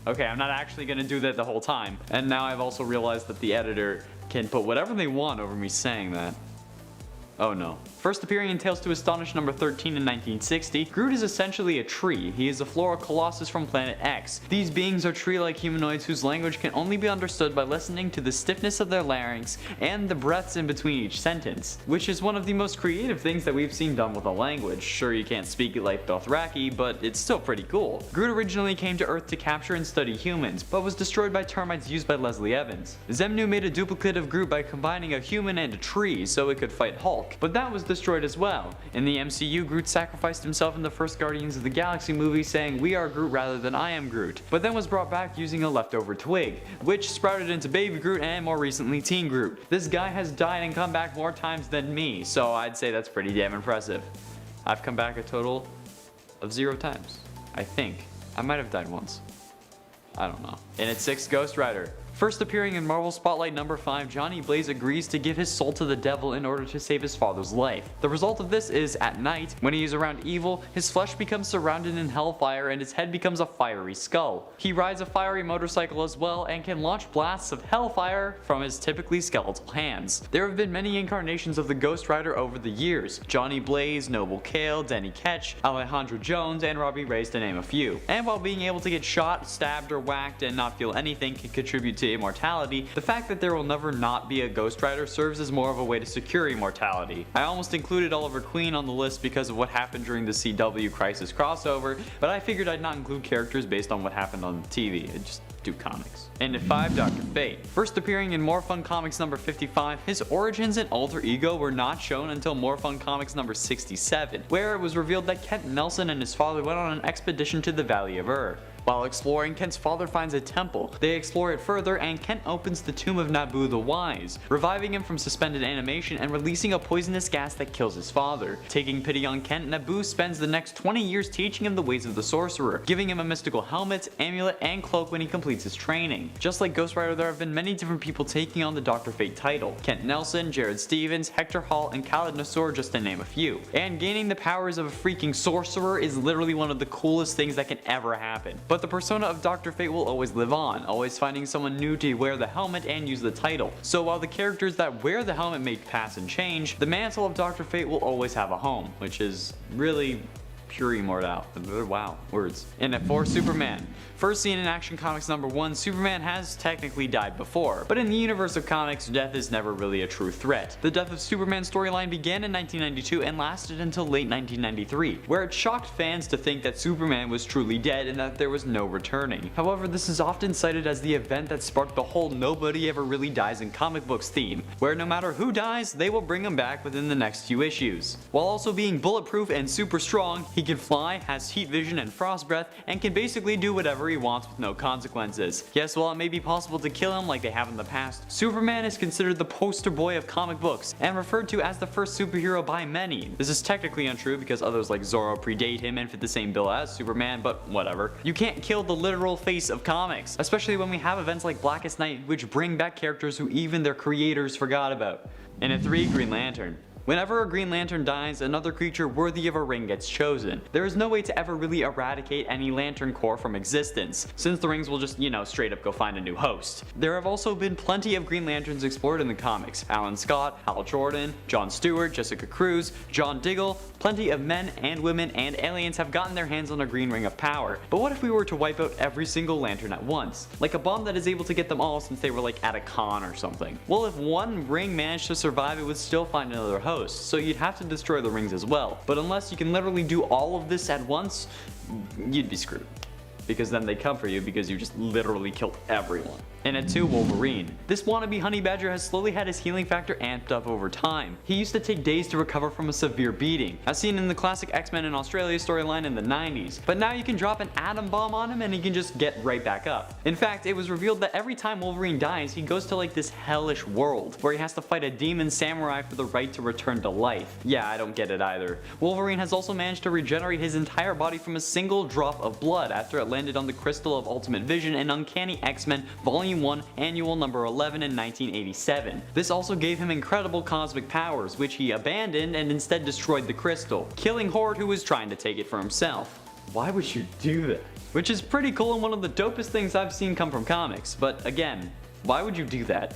Okay, I'm not actually gonna do that the whole time. And now I've also realized that the editor can put whatever they want over me saying that. Oh no. First appearing in Tales to Astonish #13 in 1960, Groot is essentially a tree. He is a Flora Colossus from Planet X. These beings are tree-like humanoids whose language can only be understood by listening to the stiffness of their larynx and the breaths in between each sentence, which is one of the most creative things that we've seen done with a language. Sure, you can't speak it like Dothraki, but it's still pretty cool. Groot originally came to Earth to capture and study humans, but was destroyed by termites used by Leslie Evans. Xemnu made a duplicate of Groot by combining a human and a tree so it could fight Hulk, but that was destroyed as well. In the MCU, Groot sacrificed himself in the first Guardians of the Galaxy movie, saying "We are Groot" rather than "I am Groot," but then was brought back using a leftover twig, which sprouted into Baby Groot and more recently Teen Groot. This guy has died and come back more times than me, so I'd say that's pretty damn impressive. I've come back a total of 0 times, I think. I might have died once. I don't know. And at 6, Ghost Rider. First appearing in Marvel Spotlight number 5, Johnny Blaze agrees to give his soul to the devil in order to save his father's life. The result of this is, at night, when he is around evil, his flesh becomes surrounded in hellfire and his head becomes a fiery skull. He rides a fiery motorcycle as well and can launch blasts of hellfire from his typically skeletal hands. There have been many incarnations of the Ghost Rider over the years: Johnny Blaze, Noble Kale, Denny Ketch, Alejandro Jones, and Robbie Reyes, to name a few. And while being able to get shot, stabbed, or whacked and not feel anything can contribute to immortality, the fact that there will never not be a Ghost Rider serves as more of a way to secure immortality. I almost included Oliver Queen on the list because of what happened during the CW Crisis crossover, but I figured I'd not include characters based on what happened on the TV. I'd just do comics. And at 5, Dr. Fate. First appearing in More Fun Comics number 55, his origins and alter ego were not shown until More Fun Comics number 67, where it was revealed that Kent Nelson and his father went on an expedition to the Valley of Ur. While exploring, Kent's father finds a temple. They explore it further and Kent opens the tomb of Naboo the Wise, reviving him from suspended animation and releasing a poisonous gas that kills his father. Taking pity on Kent, Naboo spends the next 20 years teaching him the ways of the sorcerer, giving him a mystical helmet, amulet, and cloak when he completes his training. Just like Ghost Rider, there have been many different people taking on the Dr. Fate title: Kent Nelson, Jared Stevens, Hector Hall, and Khaled Nassour, just to name a few. And gaining the powers of a freaking sorcerer is literally one of the coolest things that can ever happen. But the persona of Dr. Fate will always live on, always finding someone new to wear the helmet and use the title. So while the characters that wear the helmet may pass and change, the mantle of Dr. Fate will always have a home, which is really pure immortal. Wow, words. And at 4, Superman. First seen in Action Comics number 1, Superman has technically died before, but in the universe of comics, death is never really a true threat. The Death of Superman storyline began in 1992 and lasted until late 1993, where it shocked fans to think that Superman was truly dead and that there was no returning. However, this is often cited as the event that sparked the whole nobody ever really dies in comic books theme, where no matter who dies, they will bring him back within the next few issues. While also being bulletproof and super strong, he can fly, has heat vision and frost breath, and can basically do whatever he wants with no consequences. Yes, while it may be possible to kill him like they have in the past, Superman is considered the poster boy of comic books and referred to as the first superhero by many. This is technically untrue because others like Zorro predate him and fit the same bill as Superman, but whatever. You can't kill the literal face of comics, especially when we have events like Blackest Night which bring back characters who even their creators forgot about. And at 3, Green Lantern. Whenever a Green Lantern dies, another creature worthy of a ring gets chosen. There is no way to ever really eradicate any Lantern Corps from existence, since the rings will just, straight up go find a new host. There have also been plenty of Green Lanterns explored in the comics: Alan Scott, Hal Jordan, John Stewart, Jessica Cruz, John Diggle. Plenty of men and women and aliens have gotten their hands on a green ring of power. But what if we were to wipe out every single Lantern at once? Like a bomb that is able to get them all since they were like at a con or something. Well, if one ring managed to survive, it would still find another host, so you'd have to destroy the rings as well. But unless you can literally do all of this at once, you'd be screwed. Because then they come for you because you just literally killed everyone. And at 2, Wolverine. This wannabe honey badger has slowly had his healing factor amped up over time. He used to take days to recover from a severe beating, as seen in the classic X-Men in Australia storyline in the 90s. But now you can drop an atom bomb on him and he can just get right back up. In fact, it was revealed that every time Wolverine dies, he goes to like this hellish world, where he has to fight a demon samurai for the right to return to life. Yeah, I don't get it either. Wolverine has also managed to regenerate his entire body from a single drop of blood after it landed on the Crystal of Ultimate Vision in Uncanny X-Men Volume 1, Annual number 11 in 1987. This also gave him incredible cosmic powers, which he abandoned and instead destroyed the crystal, killing Horde, who was trying to take it for himself. Why would you do that? Which is pretty cool and one of the dopest things I've seen come from comics, but again, why would you do that?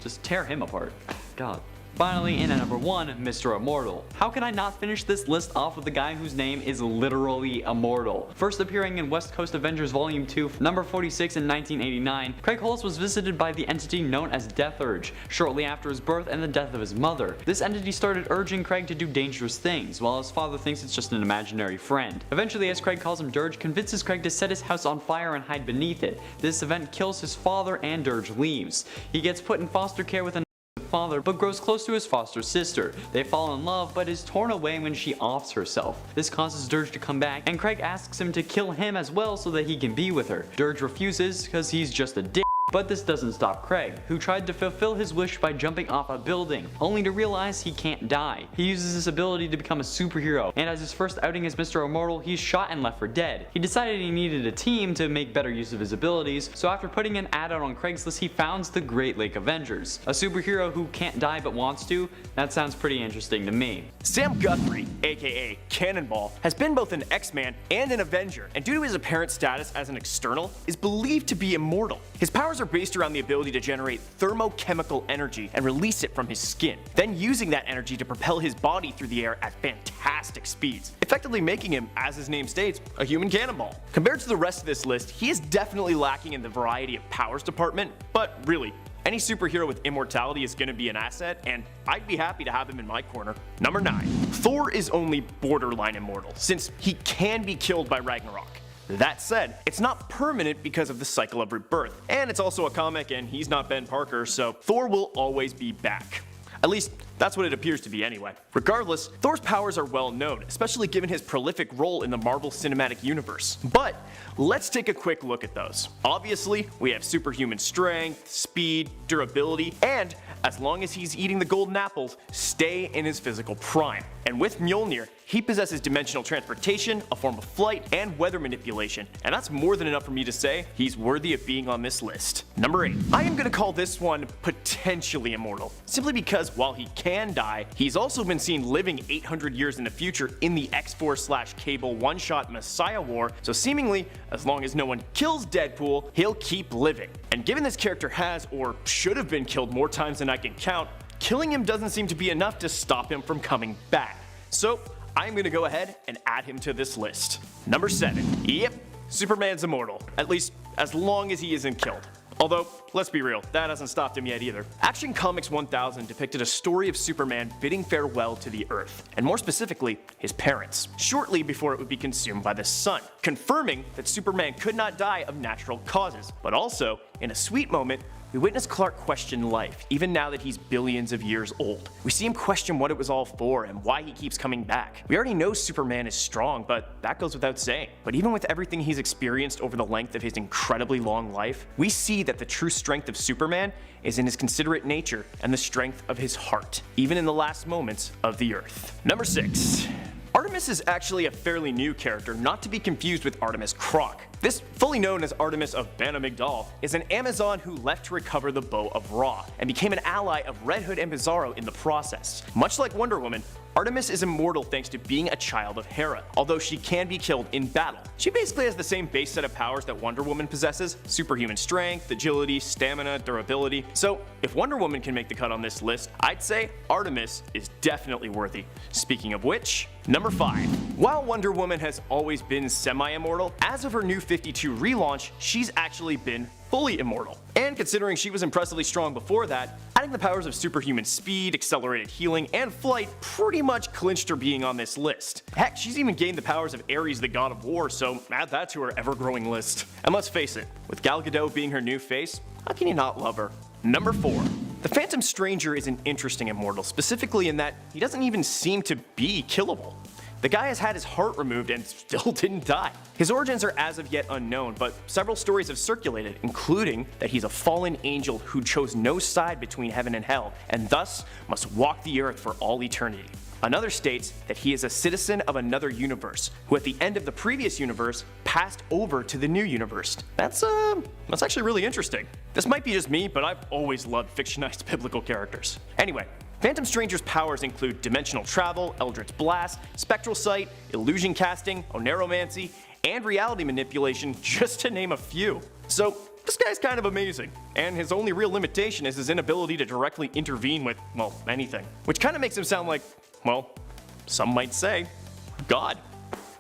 Just tear him apart. God. Finally, in at number 1, Mr. Immortal. How can I not finish this list off with the guy whose name is literally immortal? First appearing in West Coast Avengers Volume 2, number 46 in 1989, Craig Hollis was visited by the entity known as Death Urge, shortly after his birth and the death of his mother. This entity started urging Craig to do dangerous things, while his father thinks it's just an imaginary friend. Eventually, as Craig calls him Dirge, convinces Craig to set his house on fire and hide beneath it. This event kills his father and Dirge leaves. He gets put in foster care with a father, but grows close to his foster sister. They fall in love, but is torn away when she offs herself. This causes Dirge to come back, and Craig asks him to kill him as well so that he can be with her. Dirge refuses because he's just a dick, But this doesn't stop Craig, who tried to fulfill his wish by jumping off a building, only to realize he can't die. He uses this ability to become a superhero, and as his first outing as Mr. Immortal, he's shot and left for dead. He decided he needed a team to make better use of his abilities, so after putting an ad out on Craigslist, he founds the Great Lake Avengers. A superhero who can't die but wants to? That sounds pretty interesting to me. Sam Guthrie, aka Cannonball, has been both an X-Man and an Avenger, and due to his apparent status as an external, is believed to be immortal. His powers are based around the ability to generate thermochemical energy and release it from his skin, then using that energy to propel his body through the air at fantastic speeds, effectively making him, as his name states, a human cannonball. Compared to the rest of this list, he is definitely lacking in the variety of powers department, but really, any superhero with immortality is going to be an asset, and I'd be happy to have him in my corner. Number 9. Thor is only borderline immortal, since he can be killed by Ragnarok. That said, it's not permanent because of the cycle of rebirth, and it's also a comic and he's not Ben Parker, so Thor will always be back. At least, that's what it appears to be anyway. Regardless, Thor's powers are well known, especially given his prolific role in the Marvel Cinematic Universe. But let's take a quick look at those. Obviously, we have superhuman strength, speed, durability, and as long as he's eating the golden apples, stay in his physical prime. And with Mjolnir, he possesses dimensional transportation, a form of flight, and weather manipulation, and that's more than enough for me to say he's worthy of being on this list. Number 8. I am gonna call this one potentially immortal, simply because while he can die, he's also been seen living 800 years in the future in the X-Force/Cable one-shot Messiah War, so seemingly, as long as no one kills Deadpool, he'll keep living. And given this character has, or should have been killed more times than I can count, killing him doesn't seem to be enough to stop him from coming back. So, I'm gonna go ahead and add him to this list. Number 7. Yep, Superman's immortal. At least, as long as he isn't killed. Although, let's be real, that hasn't stopped him yet either. Action Comics 1000 depicted a story of Superman bidding farewell to the Earth, and more specifically, his parents, shortly before it would be consumed by the sun, confirming that Superman could not die of natural causes. But also, in a sweet moment, we witness Clark question life, even now that he's billions of years old. We see him question what it was all for and why he keeps coming back. We already know Superman is strong, but that goes without saying. But even with everything he's experienced over the length of his incredibly long life, we see that the true strength of Superman is in his considerate nature and the strength of his heart, even in the last moments of the Earth. Number 6. Artemis is actually a fairly new character, not to be confused with Artemis Croc. This, fully known as Artemis of Ban Amygdala, is an Amazon who left to recover the Bow of Ra, and became an ally of Red Hood and Bizarro in the process. Much like Wonder Woman, Artemis is immortal thanks to being a child of Hera, although she can be killed in battle. She basically has the same base set of powers that Wonder Woman possesses: superhuman strength, agility, stamina, durability. So if Wonder Woman can make the cut on this list, I'd say Artemis is definitely worthy. Speaking of which, number 5. While Wonder Woman has always been semi-immortal, as of her New 52 relaunch, she's actually been fully immortal. And considering she was impressively strong before that, adding the powers of superhuman speed, accelerated healing, and flight pretty much clinched her being on this list. Heck, she's even gained the powers of Ares, the god of war, so add that to her ever-growing list. And let's face it, with Gal Gadot being her new face, how can you not love her? Number 4. The Phantom Stranger is an interesting immortal, specifically in that he doesn't even seem to be killable. The guy has had his heart removed and still didn't die. His origins are as of yet unknown, but several stories have circulated, including that he's a fallen angel who chose no side between heaven and hell, and thus must walk the earth for all eternity. Another states that he is a citizen of another universe, who at the end of the previous universe passed over to the new universe. That's actually really interesting. This might be just me, but I've always loved fictionized biblical characters. Anyway, Phantom Stranger's powers include dimensional travel, Eldritch Blast, spectral sight, illusion casting, oneromancy, and reality manipulation, just to name a few. So this guy's kind of amazing, and his only real limitation is his inability to directly intervene with, well, anything. Which kind of makes him sound like, well, some might say, God.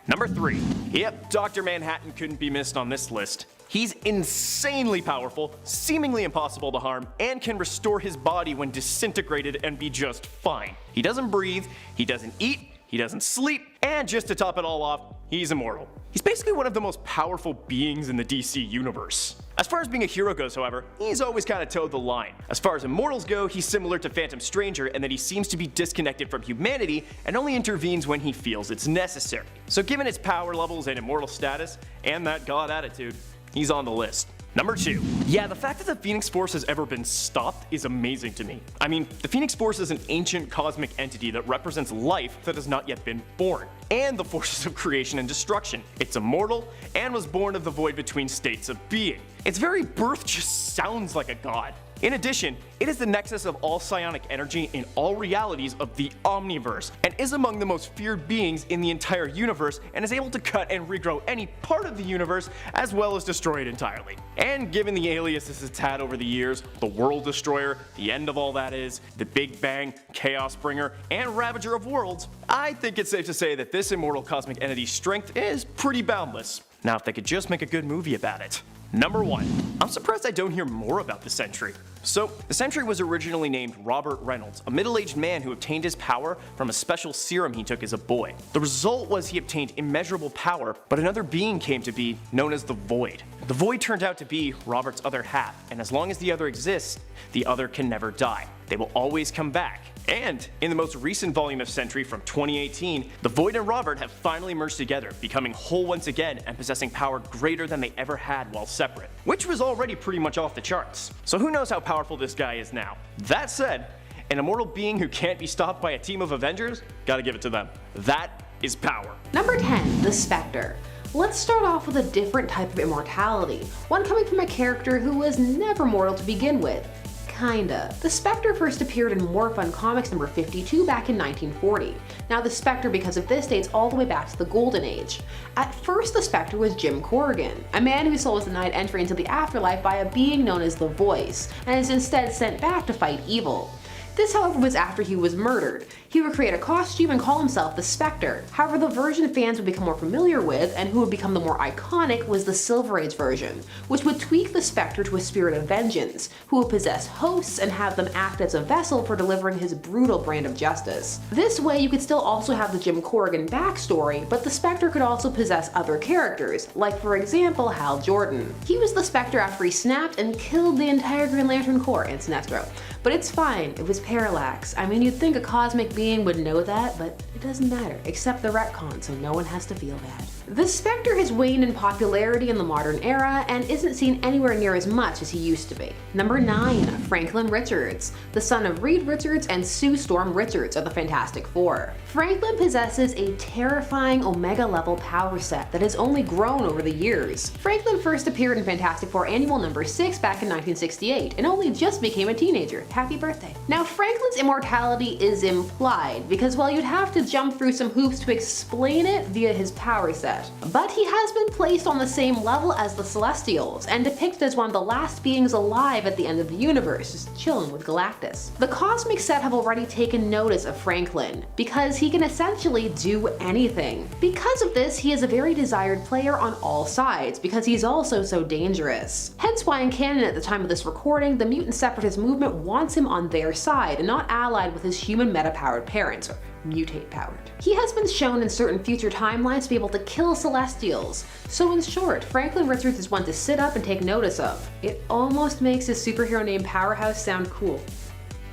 Number 3. Yep, Dr. Manhattan couldn't be missed on this list. He's insanely powerful, seemingly impossible to harm, and can restore his body when disintegrated and be just fine. He doesn't breathe, he doesn't eat, he doesn't sleep, and just to top it all off, he's immortal. He's basically one of the most powerful beings in the DC universe. As far as being a hero goes, however, he's always kind of towed the line. As far as Immortals go, he's similar to Phantom Stranger in that he seems to be disconnected from humanity and only intervenes when he feels it's necessary. So given his power levels and immortal status, and that god attitude, he's on the list. Number 2. Yeah, the fact that the Phoenix Force has ever been stopped is amazing to me. I mean, the Phoenix Force is an ancient cosmic entity that represents life that has not yet been born, and the forces of creation and destruction. It's immortal, and was born of the void between states of being. Its very birth just sounds like a god. In addition, it is the nexus of all psionic energy in all realities of the Omniverse, and is among the most feared beings in the entire universe, and is able to cut and regrow any part of the universe as well as destroy it entirely. And given the aliases it's had over the years, the World Destroyer, the End of All That Is, the Big Bang, Chaos Bringer, and Ravager of Worlds, I think it's safe to say that this immortal cosmic entity's strength is pretty boundless. Now if they could just make a good movie about it. Number 1. I'm surprised I don't hear more about the Sentry. So, the Sentry was originally named Robert Reynolds, a middle-aged man who obtained his power from a special serum he took as a boy. The result was he obtained immeasurable power, but another being came to be, known as the Void. The Void turned out to be Robert's other half, and as long as the other exists, the other can never die. They will always come back. And in the most recent volume of Sentry from 2018, the Void and Robert have finally merged together, becoming whole once again and possessing power greater than they ever had while separate, which was already pretty much off the charts. So who knows how powerful this guy is now. That said, an immortal being who can't be stopped by a team of Avengers? Gotta give it to them. That is power. Number 10. The Spectre. Let's start off with a different type of immortality, one coming from a character who was never mortal to begin with. Kinda. The Spectre first appeared in More Fun Comics number 52 back in 1940. Now the Spectre, because of this, dates all the way back to the Golden Age. At first the Spectre was Jim Corrigan, a man whose soul was denied entry into the afterlife by a being known as the Voice, and is instead sent back to fight evil. This, however, was after he was murdered. He would create a costume and call himself the Spectre. However, the version fans would become more familiar with, and who would become the more iconic, was the Silver Age version, which would tweak the Spectre to a spirit of vengeance, who would possess hosts and have them act as a vessel for delivering his brutal brand of justice. This way, you could still also have the Jim Corrigan backstory, but the Spectre could also possess other characters, like for example Hal Jordan. He was the Spectre after he snapped and killed the entire Green Lantern Corps in Sinestro. But it's fine, it was parallax. I mean, you'd think a cosmic being would know that, but it doesn't matter. Accept the retcon so no one has to feel bad. The Spectre has waned in popularity in the modern era and isn't seen anywhere near as much as he used to be. Number 9. Franklin Richards. The son of Reed Richards and Sue Storm Richards of the Fantastic Four. Franklin possesses a terrifying Omega-level power set that has only grown over the years. Franklin first appeared in Fantastic Four Annual number 6 back in 1968 and only just became a teenager. Happy birthday. Now Franklin's immortality is implied because, well, you'd have to jump through some hoops to explain it via his power set. But he has been placed on the same level as the Celestials and depicted as one of the last beings alive at the end of the universe, just chilling with Galactus. The cosmic set have already taken notice of Franklin because he can essentially do anything. Because of this, he is a very desired player on all sides because he's also so dangerous. Hence why in canon at the time of this recording, the mutant separatist movement wants him on their side and not allied with his human meta-powered parents, or mutate powered. He has been shown in certain future timelines to be able to kill Celestials. So in short, Franklin Richards is one to sit up and take notice of. It almost makes his superhero name Powerhouse sound cool.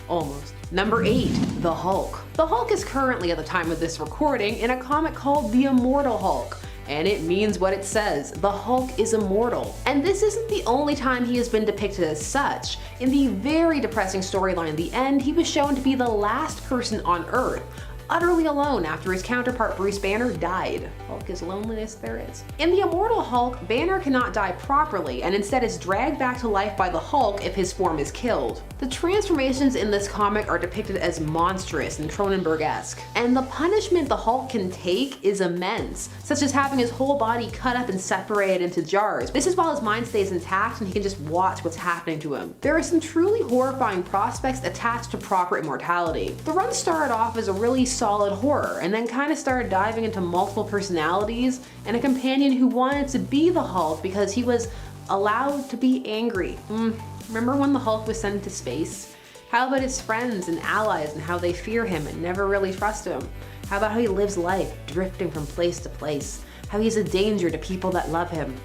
Almost. Number 8. The Hulk. The Hulk is currently, at the time of this recording, in a comic called The Immortal Hulk. And it means what it says. The Hulk is immortal. And this isn't the only time he has been depicted as such. In the very depressing storyline The End, he was shown to be the last person on Earth, utterly alone after his counterpart Bruce Banner died. Hulk is loneliness there is. In the Immortal Hulk, Banner cannot die properly and instead is dragged back to life by the Hulk if his form is killed. The transformations in this comic are depicted as monstrous and Cronenberg-esque, and the punishment the Hulk can take is immense, such as having his whole body cut up and separated into jars. This is while his mind stays intact and he can just watch what's happening to him. There are some truly horrifying prospects attached to proper immortality. The run started off as a really solid horror and then kind of started diving into multiple personalities and a companion who wanted to be the Hulk because he was allowed to be angry. Remember when the Hulk was sent into space? How about his friends and allies and how they fear him and never really trust him? How about how he lives life, drifting from place to place? How he's a danger to people that love him.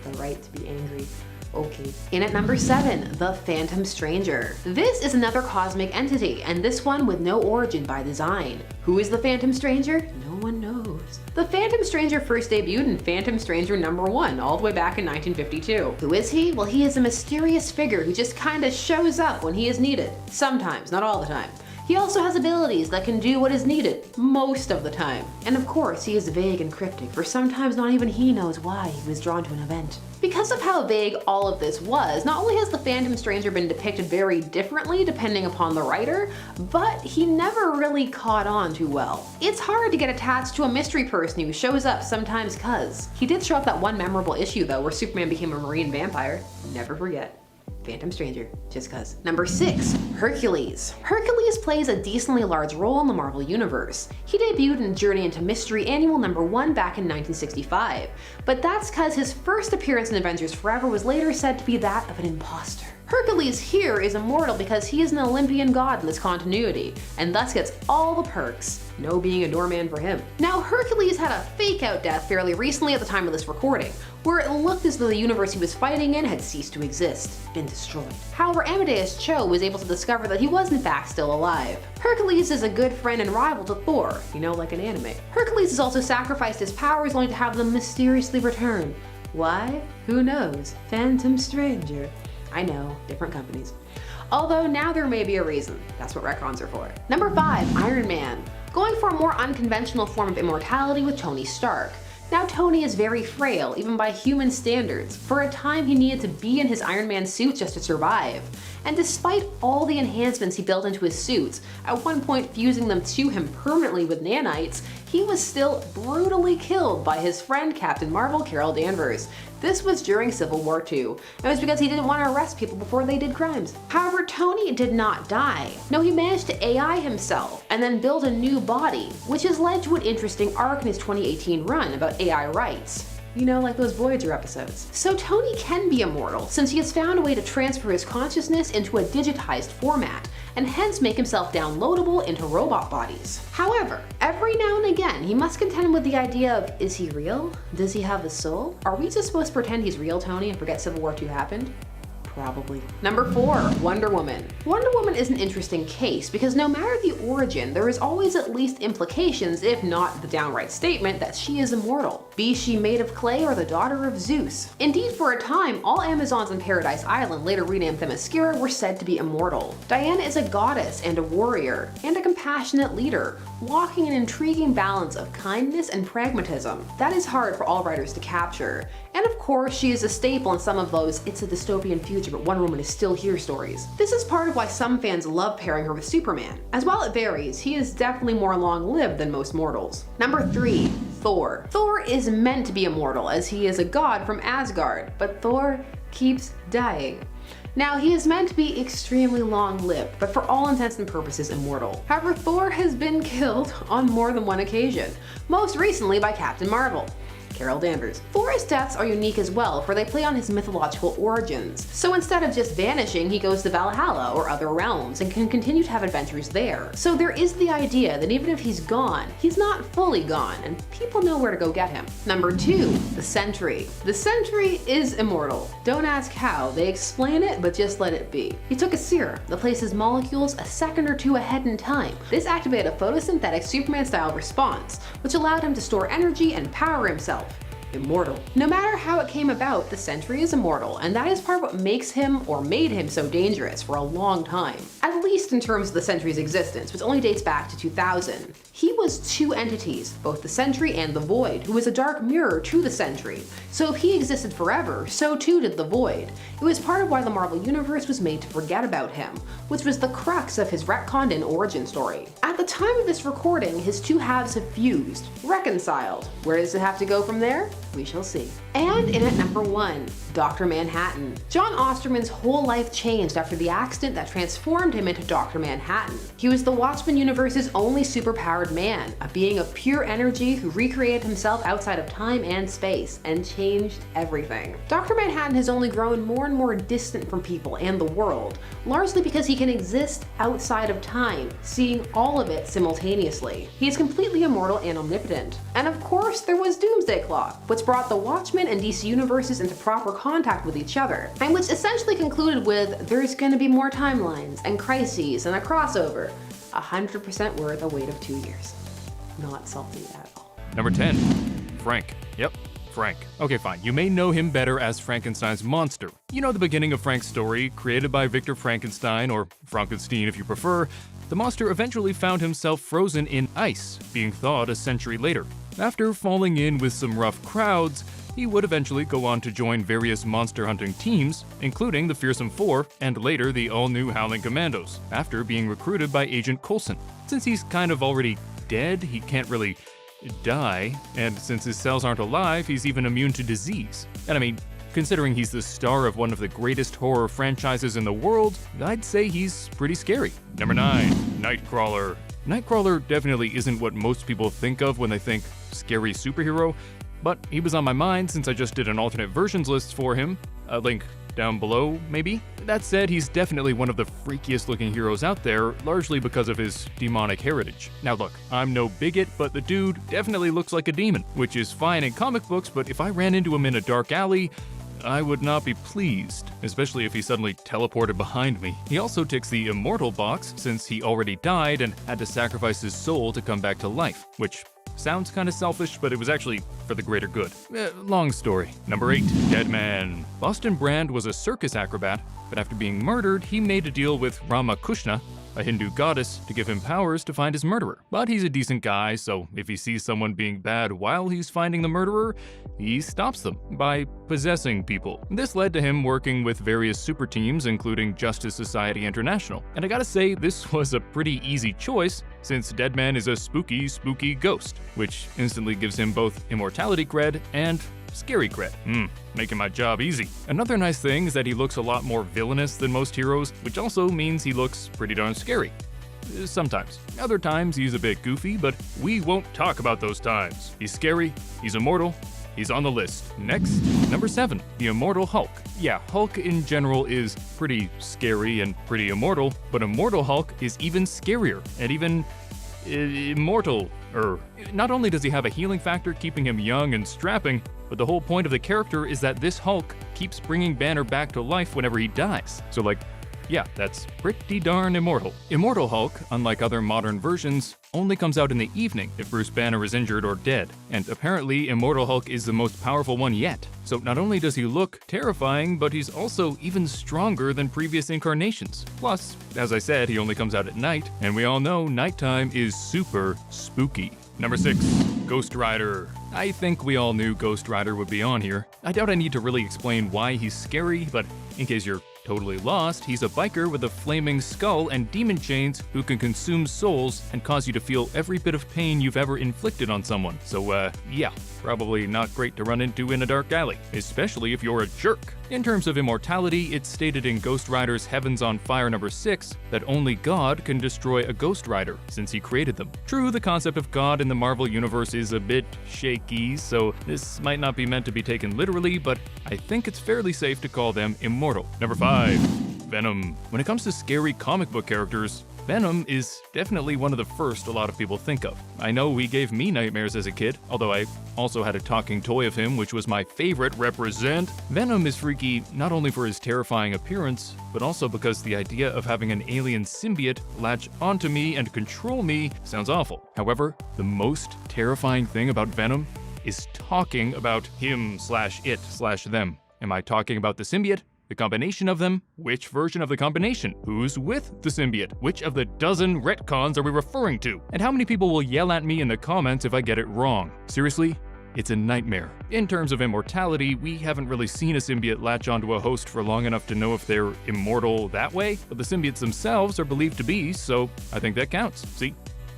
The right to be angry. Okay. In at number 7, the Phantom Stranger. This is another cosmic entity, and this one with no origin by design. Who is the Phantom Stranger? No one knows. The Phantom Stranger first debuted in Phantom Stranger #1, all the way back in 1952. Who is he? Well, he is a mysterious figure who just kinda shows up when he is needed. Sometimes, not all the time. He also has abilities that can do what is needed, most of the time. And of course, he is vague and cryptic, for sometimes not even he knows why he was drawn to an event. Because of how vague all of this was, not only has the Phantom Stranger been depicted very differently depending upon the writer, but he never really caught on too well. It's hard to get attached to a mystery person who shows up sometimes cuz. He did show up that one memorable issue though, where Superman became a marine vampire. Never forget. Phantom Stranger, just cuz. Number 6, Hercules. Hercules plays a decently large role in the Marvel Universe. He debuted in Journey into Mystery Annual #1 back in 1965, but that's cuz his first appearance in Avengers Forever was later said to be that of an imposter. Hercules here is immortal because he is an Olympian god in this continuity, and thus gets all the perks. No being a doorman for him. Now, Hercules had a fake-out death fairly recently at the time of this recording, where it looked as though the universe he was fighting in had ceased to exist, been destroyed. However, Amadeus Cho was able to discover that he was in fact still alive. Hercules is a good friend and rival to Thor, you know, like an anime. Hercules has also sacrificed his powers only to have them mysteriously return. Why? Who knows? Phantom Stranger. I know, different companies. Although now there may be a reason. That's what retcons are for. Number 5, Iron Man. Going for a more unconventional form of immortality with Tony Stark. Now Tony is very frail, even by human standards. For a time he needed to be in his Iron Man suit just to survive. And despite all the enhancements he built into his suits, at one point fusing them to him permanently with nanites, he was still brutally killed by his friend Captain Marvel, Carol Danvers. This was during Civil War II. It was because he didn't want to arrest people before they did crimes. However, Tony did not die. No, he managed to AI himself and then build a new body, which has led to an interesting arc in his 2018 run about AI rights. You know, like those Voyager episodes. So Tony can be immortal, since he has found a way to transfer his consciousness into a digitized format, and hence make himself downloadable into robot bodies. However, every now and again, he must contend with the idea of, is he real? Does he have a soul? Are we just supposed to pretend he's real, Tony, and forget Civil War II happened? Probably. Number 4, Wonder Woman. Wonder Woman is an interesting case because no matter the origin, there is always at least implications, if not the downright statement, that she is immortal. Be she made of clay or the daughter of Zeus. Indeed, for a time, all Amazons on Paradise Island, later renamed Themyscira, were said to be immortal. Diana is a goddess and a warrior, and a compassionate leader, walking an intriguing balance of kindness and pragmatism. That is hard for all writers to capture. And of course, she is a staple in some of those "it's a dystopian future, but Wonder Woman is still here" stories. This is part of why some fans love pairing her with Superman. As while it varies, he is definitely more long-lived than most mortals. Number 3, Thor. Thor is meant to be immortal as he is a god from Asgard, but Thor keeps dying. Now, he is meant to be extremely long-lived, but for all intents and purposes immortal. However, Thor has been killed on more than one occasion, most recently by Captain Marvel, Carol Danvers. Thor's deaths are unique as well, for they play on his mythological origins. So instead of just vanishing, he goes to Valhalla or other realms and can continue to have adventures there. So there is the idea that even if he's gone, he's not fully gone, and people know where to go get him. Number 2, the Sentry. The Sentry is immortal. Don't ask how, they explain it, but just let it be. He took a serum that places molecules a second or two ahead in time. This activated a photosynthetic Superman-style response, which allowed him to store energy and power himself. Immortal. No matter how it came about, the Sentry is immortal, and that is part of what makes him, or made him, so dangerous for a long time. At least in terms of the Sentry's existence, which only dates back to 2000. He was two entities, both the Sentry and the Void, who was a dark mirror to the Sentry. So if he existed forever, so too did the Void. It was part of why the Marvel Universe was made to forget about him, which was the crux of his retconned in origin story. At the time of this recording, his two halves have fused, reconciled. Where does it have to go from there? We shall see. And in at number 1, Dr. Manhattan. John Osterman's whole life changed after the accident that transformed him into Dr. Manhattan. He was the Watchmen universe's only superpowered man, a being of pure energy who recreated himself outside of time and space, and changed everything. Dr. Manhattan has only grown more and more distant from people and the world, largely because he can exist outside of time, seeing all of it simultaneously. He is completely immortal and omnipotent. And of course, there was Doomsday Clock, which brought the Watchmen X-Men and DC universes into proper contact with each other, and which essentially concluded with there's gonna be more timelines and crises and a crossover. 100% worth a wait of 2 years. Not salty at all. Number 10, Frank. Yep, Frank. Okay, fine. You may know him better as Frankenstein's monster. You know the beginning of Frank's story, created by Victor Frankenstein, or Frankenstein if you prefer. The monster eventually found himself frozen in ice, being thawed a century later. After falling in with some rough crowds, he would eventually go on to join various monster hunting teams, including the Fearsome Four and later the all-new Howling Commandos, after being recruited by Agent Coulson. Since he's kind of already dead, he can't really die, and since his cells aren't alive, he's even immune to disease. And I mean, considering he's the star of one of the greatest horror franchises in the world, I'd say he's pretty scary. Number 9, Nightcrawler. Nightcrawler definitely isn't what most people think of when they think scary superhero, but he was on my mind since I just did an alternate versions list for him. A link down below, maybe? That said, he's definitely one of the freakiest looking heroes out there, largely because of his demonic heritage. Now look, I'm no bigot, but the dude definitely looks like a demon, which is fine in comic books, but if I ran into him in a dark alley, I would not be pleased, especially if he suddenly teleported behind me. He also ticks the Immortal box, since he already died and had to sacrifice his soul to come back to life, which sounds kinda selfish, but it was actually for the greater good. Long story. Number 8, Deadman. Boston Brand was a circus acrobat, but after being murdered, he made a deal with Ramakrishna, a Hindu goddess, to give him powers to find his murderer. But he's a decent guy, so if he sees someone being bad while he's finding the murderer, he stops them by possessing people. This led to him working with various super teams, including Justice Society International. And I gotta say, this was a pretty easy choice, since Deadman is a spooky, spooky ghost, which instantly gives him both immortality cred and scary cred. Making my job easy. Another nice thing is that he looks a lot more villainous than most heroes, which also means he looks pretty darn scary. Sometimes. Other times he's a bit goofy, but we won't talk about those times. He's scary, he's immortal, he's on the list. Next, number 7, the Immortal Hulk. Yeah, Hulk in general is pretty scary and pretty immortal, but Immortal Hulk is even scarier and even immortal. Not only does he have a healing factor keeping him young and strapping, but the whole point of the character is that this Hulk keeps bringing Banner back to life whenever he dies. So like, yeah, that's pretty darn immortal. Immortal Hulk, unlike other modern versions, only comes out in the evening if Bruce Banner is injured or dead, and apparently Immortal Hulk is the most powerful one yet. So not only does he look terrifying, but he's also even stronger than previous incarnations. Plus, as I said, he only comes out at night, and we all know nighttime is super spooky. Number 6, Ghost Rider. I think we all knew Ghost Rider would be on here. I doubt I need to really explain why he's scary, but in case you're totally lost, he's a biker with a flaming skull and demon chains who can consume souls and cause you to feel every bit of pain you've ever inflicted on someone. So yeah, probably not great to run into in a dark alley, especially if you're a jerk. In terms of immortality, it's stated in Ghost Rider's Heavens on Fire number 6 that only God can destroy a Ghost Rider, since he created them. True, the concept of God in the Marvel Universe is a bit shaky, so this might not be meant to be taken literally, but I think it's fairly safe to call them immortal. Number 5, Venom. When it comes to scary comic book characters, Venom is definitely one of the first a lot of people think of. I know he gave me nightmares as a kid, although I also had a talking toy of him, which was my favorite. Represent! Venom is freaky not only for his terrifying appearance, but also because the idea of having an alien symbiote latch onto me and control me sounds awful. However, the most terrifying thing about Venom is talking about him/it/them. Am I talking about the symbiote? The combination of them? Which version of the combination? Who's with the symbiote? Which of the dozen retcons are we referring to? And how many people will yell at me in the comments if I get it wrong? Seriously? It's a nightmare. In terms of immortality, we haven't really seen a symbiote latch onto a host for long enough to know if they're immortal that way, but the symbiotes themselves are believed to be, so I think that counts. See?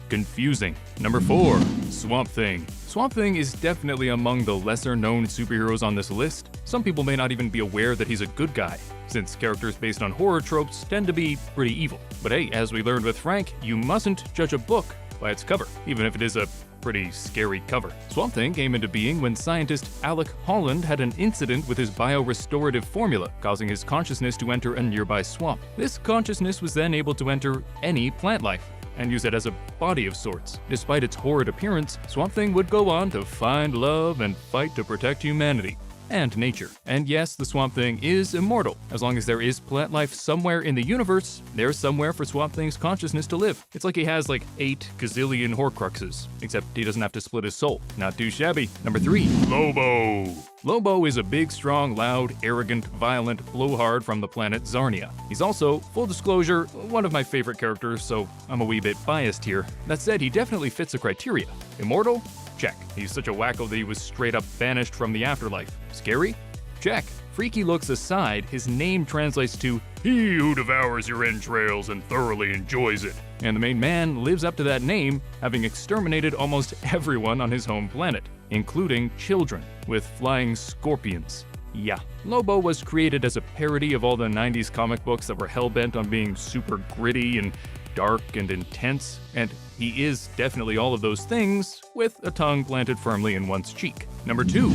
Confusing. Number 4, Swamp Thing. Swamp Thing is definitely among the lesser-known superheroes on this list. Some people may not even be aware that he's a good guy, since characters based on horror tropes tend to be pretty evil. But hey, as we learned with Frank, you mustn't judge a book by its cover, even if it is a pretty scary cover. Swamp Thing came into being when scientist Alec Holland had an incident with his biorestorative formula, causing his consciousness to enter a nearby swamp. This consciousness was then able to enter any plant life and use it as a body of sorts. Despite its horrid appearance, Swamp Thing would go on to find love and fight to protect humanity. and nature. And yes, the Swamp Thing is immortal. As long as there is plant life somewhere in the universe, there's somewhere for Swamp Thing's consciousness to live. It's like he has like 8 gazillion Horcruxes, except he doesn't have to split his soul. Not too shabby. Number 3, Lobo. Lobo is a big, strong, loud, arrogant, violent blowhard from the planet Zarnia. He's also, full disclosure, one of my favorite characters, so I'm a wee bit biased here. That said, he definitely fits the criteria. Immortal? Check. He's such a wacko that he was straight up banished from the afterlife. Scary? Check. Freaky looks aside, his name translates to "He who devours your entrails and thoroughly enjoys it." And the main man lives up to that name, having exterminated almost everyone on his home planet, including children, with flying scorpions. Yeah. Lobo was created as a parody of all the 90s comic books that were hellbent on being super gritty and dark and intense, and he is definitely all of those things, with a tongue planted firmly in one's cheek. Number 2,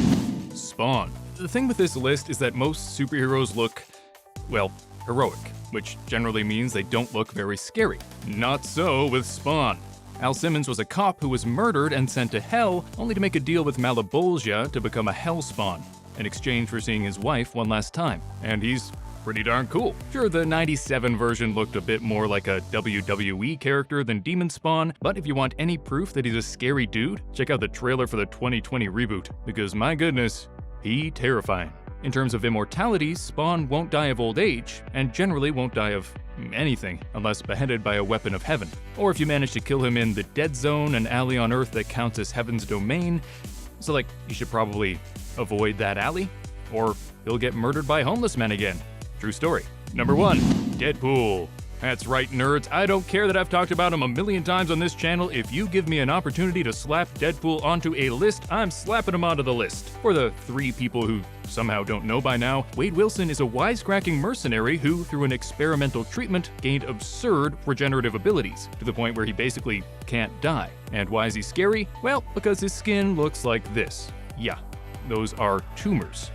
Spawn. The thing with this list is that most superheroes look, well, heroic, which generally means they don't look very scary. Not so with Spawn. Al Simmons was a cop who was murdered and sent to hell, only to make a deal with Malebolgia to become a Hellspawn, in exchange for seeing his wife one last time. And he's pretty darn cool. Sure, the 97 version looked a bit more like a WWE character than Demon Spawn, but if you want any proof that he's a scary dude, check out the trailer for the 2020 reboot, because my goodness, he terrifying. In terms of immortality, Spawn won't die of old age, and generally won't die of anything unless beheaded by a weapon of heaven. Or if you manage to kill him in the Dead Zone, an alley on Earth that counts as heaven's domain. So like, you should probably avoid that alley, or he'll get murdered by homeless men again. True story. Number 1, Deadpool. That's right, nerds. I don't care that I've talked about him a million times on this channel. If you give me an opportunity to slap Deadpool onto a list, I'm slapping him onto the list. For the 3 people who somehow don't know by now, Wade Wilson is a wisecracking mercenary who, through an experimental treatment, gained absurd regenerative abilities, to the point where he basically can't die. And why is he scary? Well, because his skin looks like this. Yeah, those are tumors.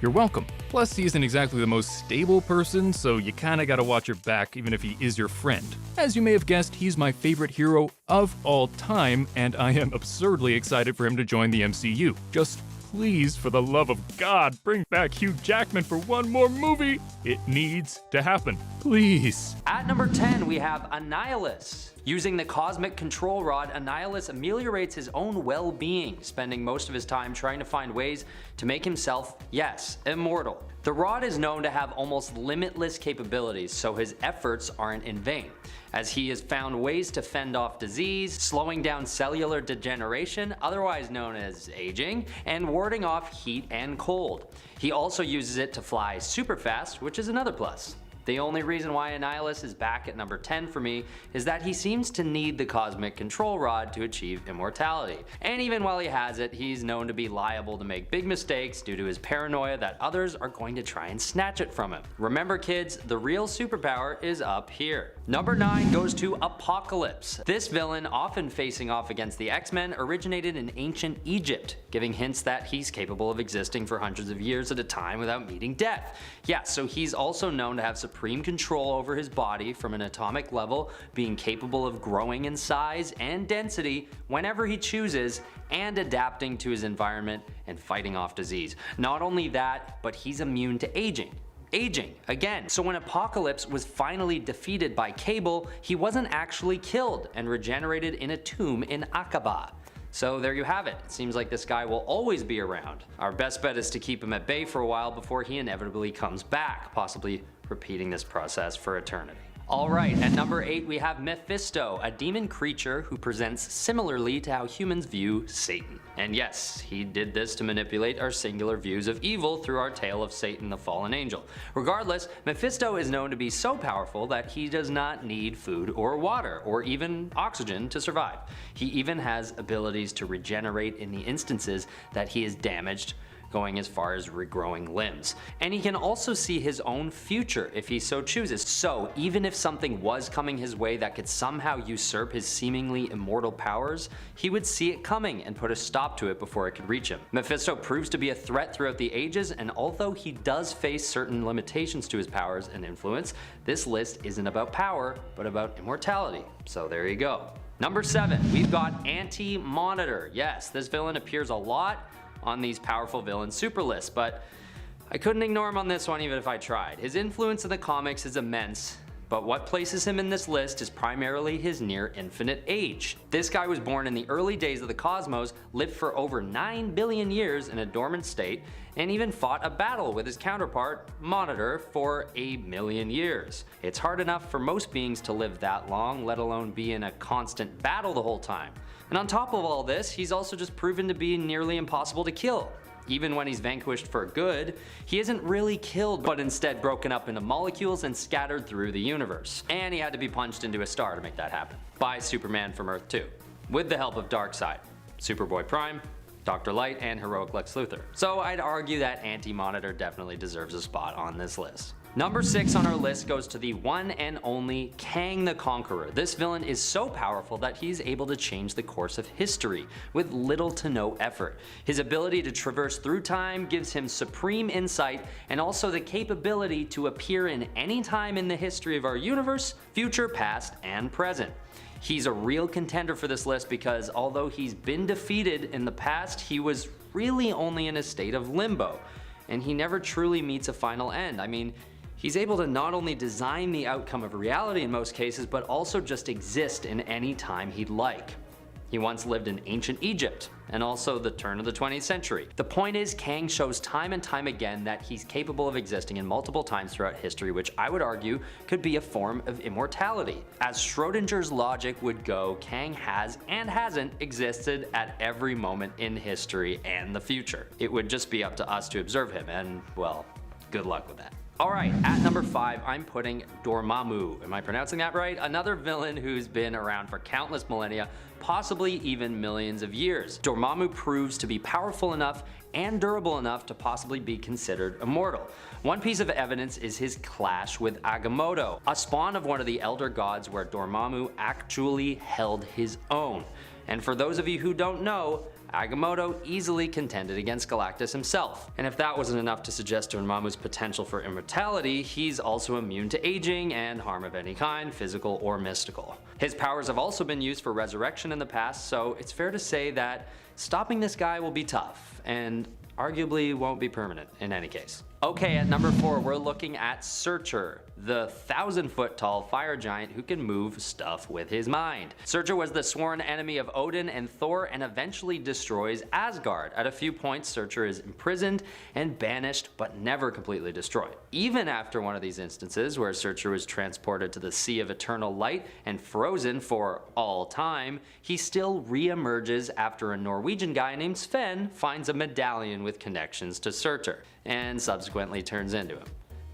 You're welcome. Plus, he isn't exactly the most stable person, so you kinda gotta watch your back even if he is your friend. As you may have guessed, he's my favorite hero of all time, and I am absurdly excited for him to join the MCU. Just please, for the love of God, bring back Hugh Jackman for one more movie. It needs to happen. Please. At number 10, we have Annihilus. Using the cosmic control rod, Annihilus ameliorates his own well-being, spending most of his time trying to find ways to make himself, yes, immortal. The rod is known to have almost limitless capabilities, so his efforts aren't in vain, as he has found ways to fend off disease, slowing down cellular degeneration, otherwise known as aging, and warding off heat and cold. He also uses it to fly super fast, which is another plus. The only reason why Annihilus is back at number 10 for me is that he seems to need the cosmic control rod to achieve immortality. And even while he has it, he's known to be liable to make big mistakes due to his paranoia that others are going to try and snatch it from him. Remember kids, the real superpower is up here. Number 9 goes to Apocalypse. This villain, often facing off against the X-Men, originated in ancient Egypt, giving hints that he's capable of existing for hundreds of years at a time without meeting death. Yeah, so he's also known to have supreme control over his body from an atomic level, being capable of growing in size and density whenever he chooses, and adapting to his environment and fighting off disease. Not only that, but he's immune to aging again. So when Apocalypse was finally defeated by Cable, he wasn't actually killed and regenerated in a tomb in Aqaba. So there you have it. It seems like this guy will always be around. Our best bet is to keep him at bay for a while before he inevitably comes back, possibly repeating this process for eternity. Alright, at number 8 we have Mephisto, a demon creature who presents similarly to how humans view Satan. And yes, he did this to manipulate our singular views of evil through our tale of Satan the fallen angel. Regardless, Mephisto is known to be so powerful that he does not need food or water, or even oxygen to survive. He even has abilities to regenerate in the instances that he is damaged, going as far as regrowing limbs. And he can also see his own future if he so chooses. So even if something was coming his way that could somehow usurp his seemingly immortal powers, he would see it coming and put a stop to it before it could reach him. Mephisto proves to be a threat throughout the ages, and although he does face certain limitations to his powers and influence, this list isn't about power, but about immortality. So there you go. Number 7, we've got Anti-Monitor. Yes, this villain appears a lot on these powerful villain super lists, but I couldn't ignore him on this one even if I tried. His influence in the comics is immense, but what places him in this list is primarily his near infinite age. This guy was born in the early days of the cosmos, lived for over 9 billion years in a dormant state, and even fought a battle with his counterpart, Monitor, for 1,000,000 years. It's hard enough for most beings to live that long, let alone be in a constant battle the whole time. And on top of all this, he's also just proven to be nearly impossible to kill. Even when he's vanquished for good, he isn't really killed, but instead broken up into molecules and scattered through the universe. And he had to be punched into a star to make that happen, by Superman from Earth 2, with the help of Darkseid, Superboy Prime, Dr. Light, and heroic Lex Luthor. So I'd argue that Anti-Monitor definitely deserves a spot on this list. Number 6 on our list goes to the one and only Kang the Conqueror. This villain is so powerful that he's able to change the course of history with little to no effort. His ability to traverse through time gives him supreme insight and also the capability to appear in any time in the history of our universe, future, past, and present. He's a real contender for this list because although he's been defeated in the past, he was really only in a state of limbo, and he never truly meets a final end. I mean, he's able to not only design the outcome of reality in most cases, but also just exist in any time he'd like. He once lived in ancient Egypt, and also the turn of the 20th century. The point is, Kang shows time and time again that he's capable of existing in multiple times throughout history, which I would argue could be a form of immortality. As Schrodinger's logic would go, Kang has and hasn't existed at every moment in history and the future. It would just be up to us to observe him, and well, good luck with that. Alright, at number 5, I'm putting Dormammu. Am I pronouncing that right? Another villain who's been around for countless millennia, possibly even millions of years. Dormammu proves to be powerful enough and durable enough to possibly be considered immortal. One piece of evidence is his clash with Agamotto, a spawn of one of the elder gods where Dormammu actually held his own. And for those of you who don't know, Agamotto easily contended against Galactus himself. And if that wasn't enough to suggest Dormammu's potential for immortality, he's also immune to aging and harm of any kind, physical or mystical. His powers have also been used for resurrection in the past, so it's fair to say that stopping this guy will be tough, and arguably won't be permanent in any case. Okay, at number 4, we're looking at Surtur, the 1,000-foot tall fire giant who can move stuff with his mind. Surtur was the sworn enemy of Odin and Thor and eventually destroys Asgard. At a few points, Surtur is imprisoned and banished, but never completely destroyed. Even after one of these instances where Surtur was transported to the Sea of Eternal Light and frozen for all time, he still re-emerges after a Norwegian guy named Sven finds a medallion with connections to Surtur, and subsequently turns into him.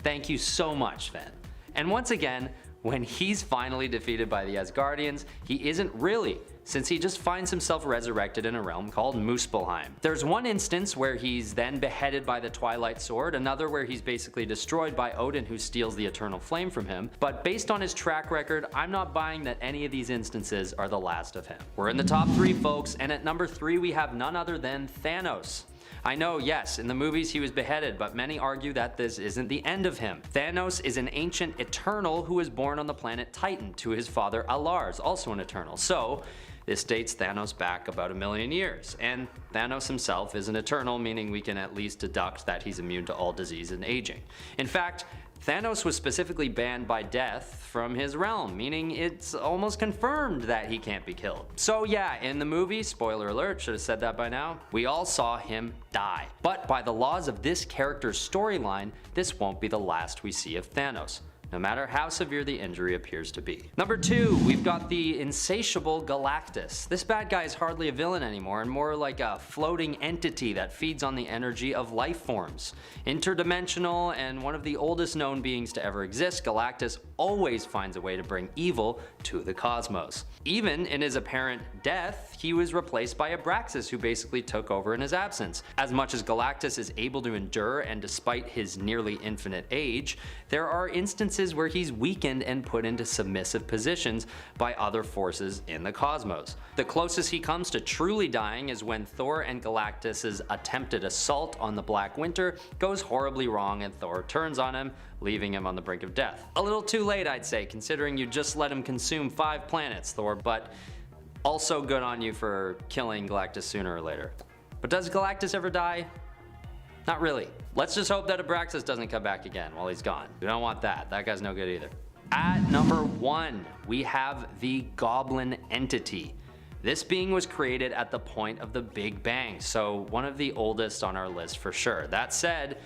Thank you so much, Sven. And once again, when he's finally defeated by the Asgardians, he isn't really, since he just finds himself resurrected in a realm called Muspelheim. There's one instance where he's then beheaded by the Twilight Sword, another where he's basically destroyed by Odin who steals the Eternal Flame from him, but based on his track record, I'm not buying that any of these instances are the last of him. We're in the top 3, folks, and at number 3 we have none other than Thanos. I know, yes, in the movies he was beheaded, but many argue that this isn't the end of him. Thanos is an ancient Eternal who was born on the planet Titan to his father Alars, also an Eternal. So, this dates Thanos back about 1,000,000 years, and Thanos himself is an Eternal, meaning we can at least deduct that he's immune to all disease and aging. In fact, Thanos was specifically banned by death from his realm, meaning it's almost confirmed that he can't be killed. So yeah, in the movie, spoiler alert, should have said that by now, we all saw him die. But by the laws of this character's storyline, this won't be the last we see of Thanos, no matter how severe the injury appears to be. Number 2, we've got the insatiable Galactus. This bad guy is hardly a villain anymore and more like a floating entity that feeds on the energy of life forms. Interdimensional and one of the oldest known beings to ever exist, Galactus always finds a way to bring evil to the cosmos. Even in his apparent death, he was replaced by Abraxas, who basically took over in his absence. As much as Galactus is able to endure, and despite his nearly infinite age, there are instances where he's weakened and put into submissive positions by other forces in the cosmos. The closest he comes to truly dying is when Thor and Galactus's attempted assault on the Black Winter goes horribly wrong and Thor turns on him, leaving him on the brink of death. A little too late, I'd say, considering you just let him consume 5 planets, Thor, but also good on you for killing Galactus sooner or later. But does Galactus ever die? Not really. Let's just hope that Abraxas doesn't come back again while he's gone. We don't want that. That guy's no good either. At number 1, we have the Goblin Entity. This being was created at the point of the Big Bang, so one of the oldest on our list for sure. That said,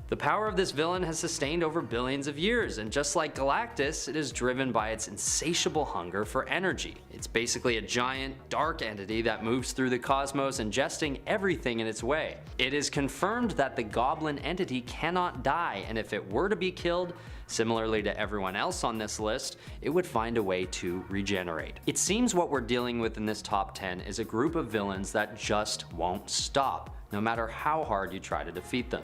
the power of this villain has sustained over billions of years, and just like Galactus, it is driven by its insatiable hunger for energy. It's basically a giant, dark entity that moves through the cosmos, ingesting everything in its way. It is confirmed that the Goblin Entity cannot die, and if it were to be killed, similarly to everyone else on this list, it would find a way to regenerate. It seems what we're dealing with in this top 10 is a group of villains that just won't stop, no matter how hard you try to defeat them.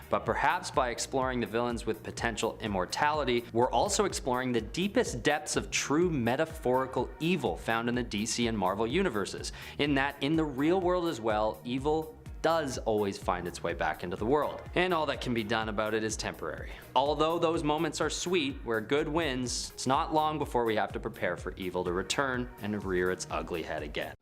But perhaps by exploring the villains with potential immortality, we're also exploring the deepest depths of true metaphorical evil found in the DC and Marvel universes, in that in the real world as well, evil does always find its way back into the world, and all that can be done about it is temporary. Although those moments are sweet, where good wins, it's not long before we have to prepare for evil to return and rear its ugly head again.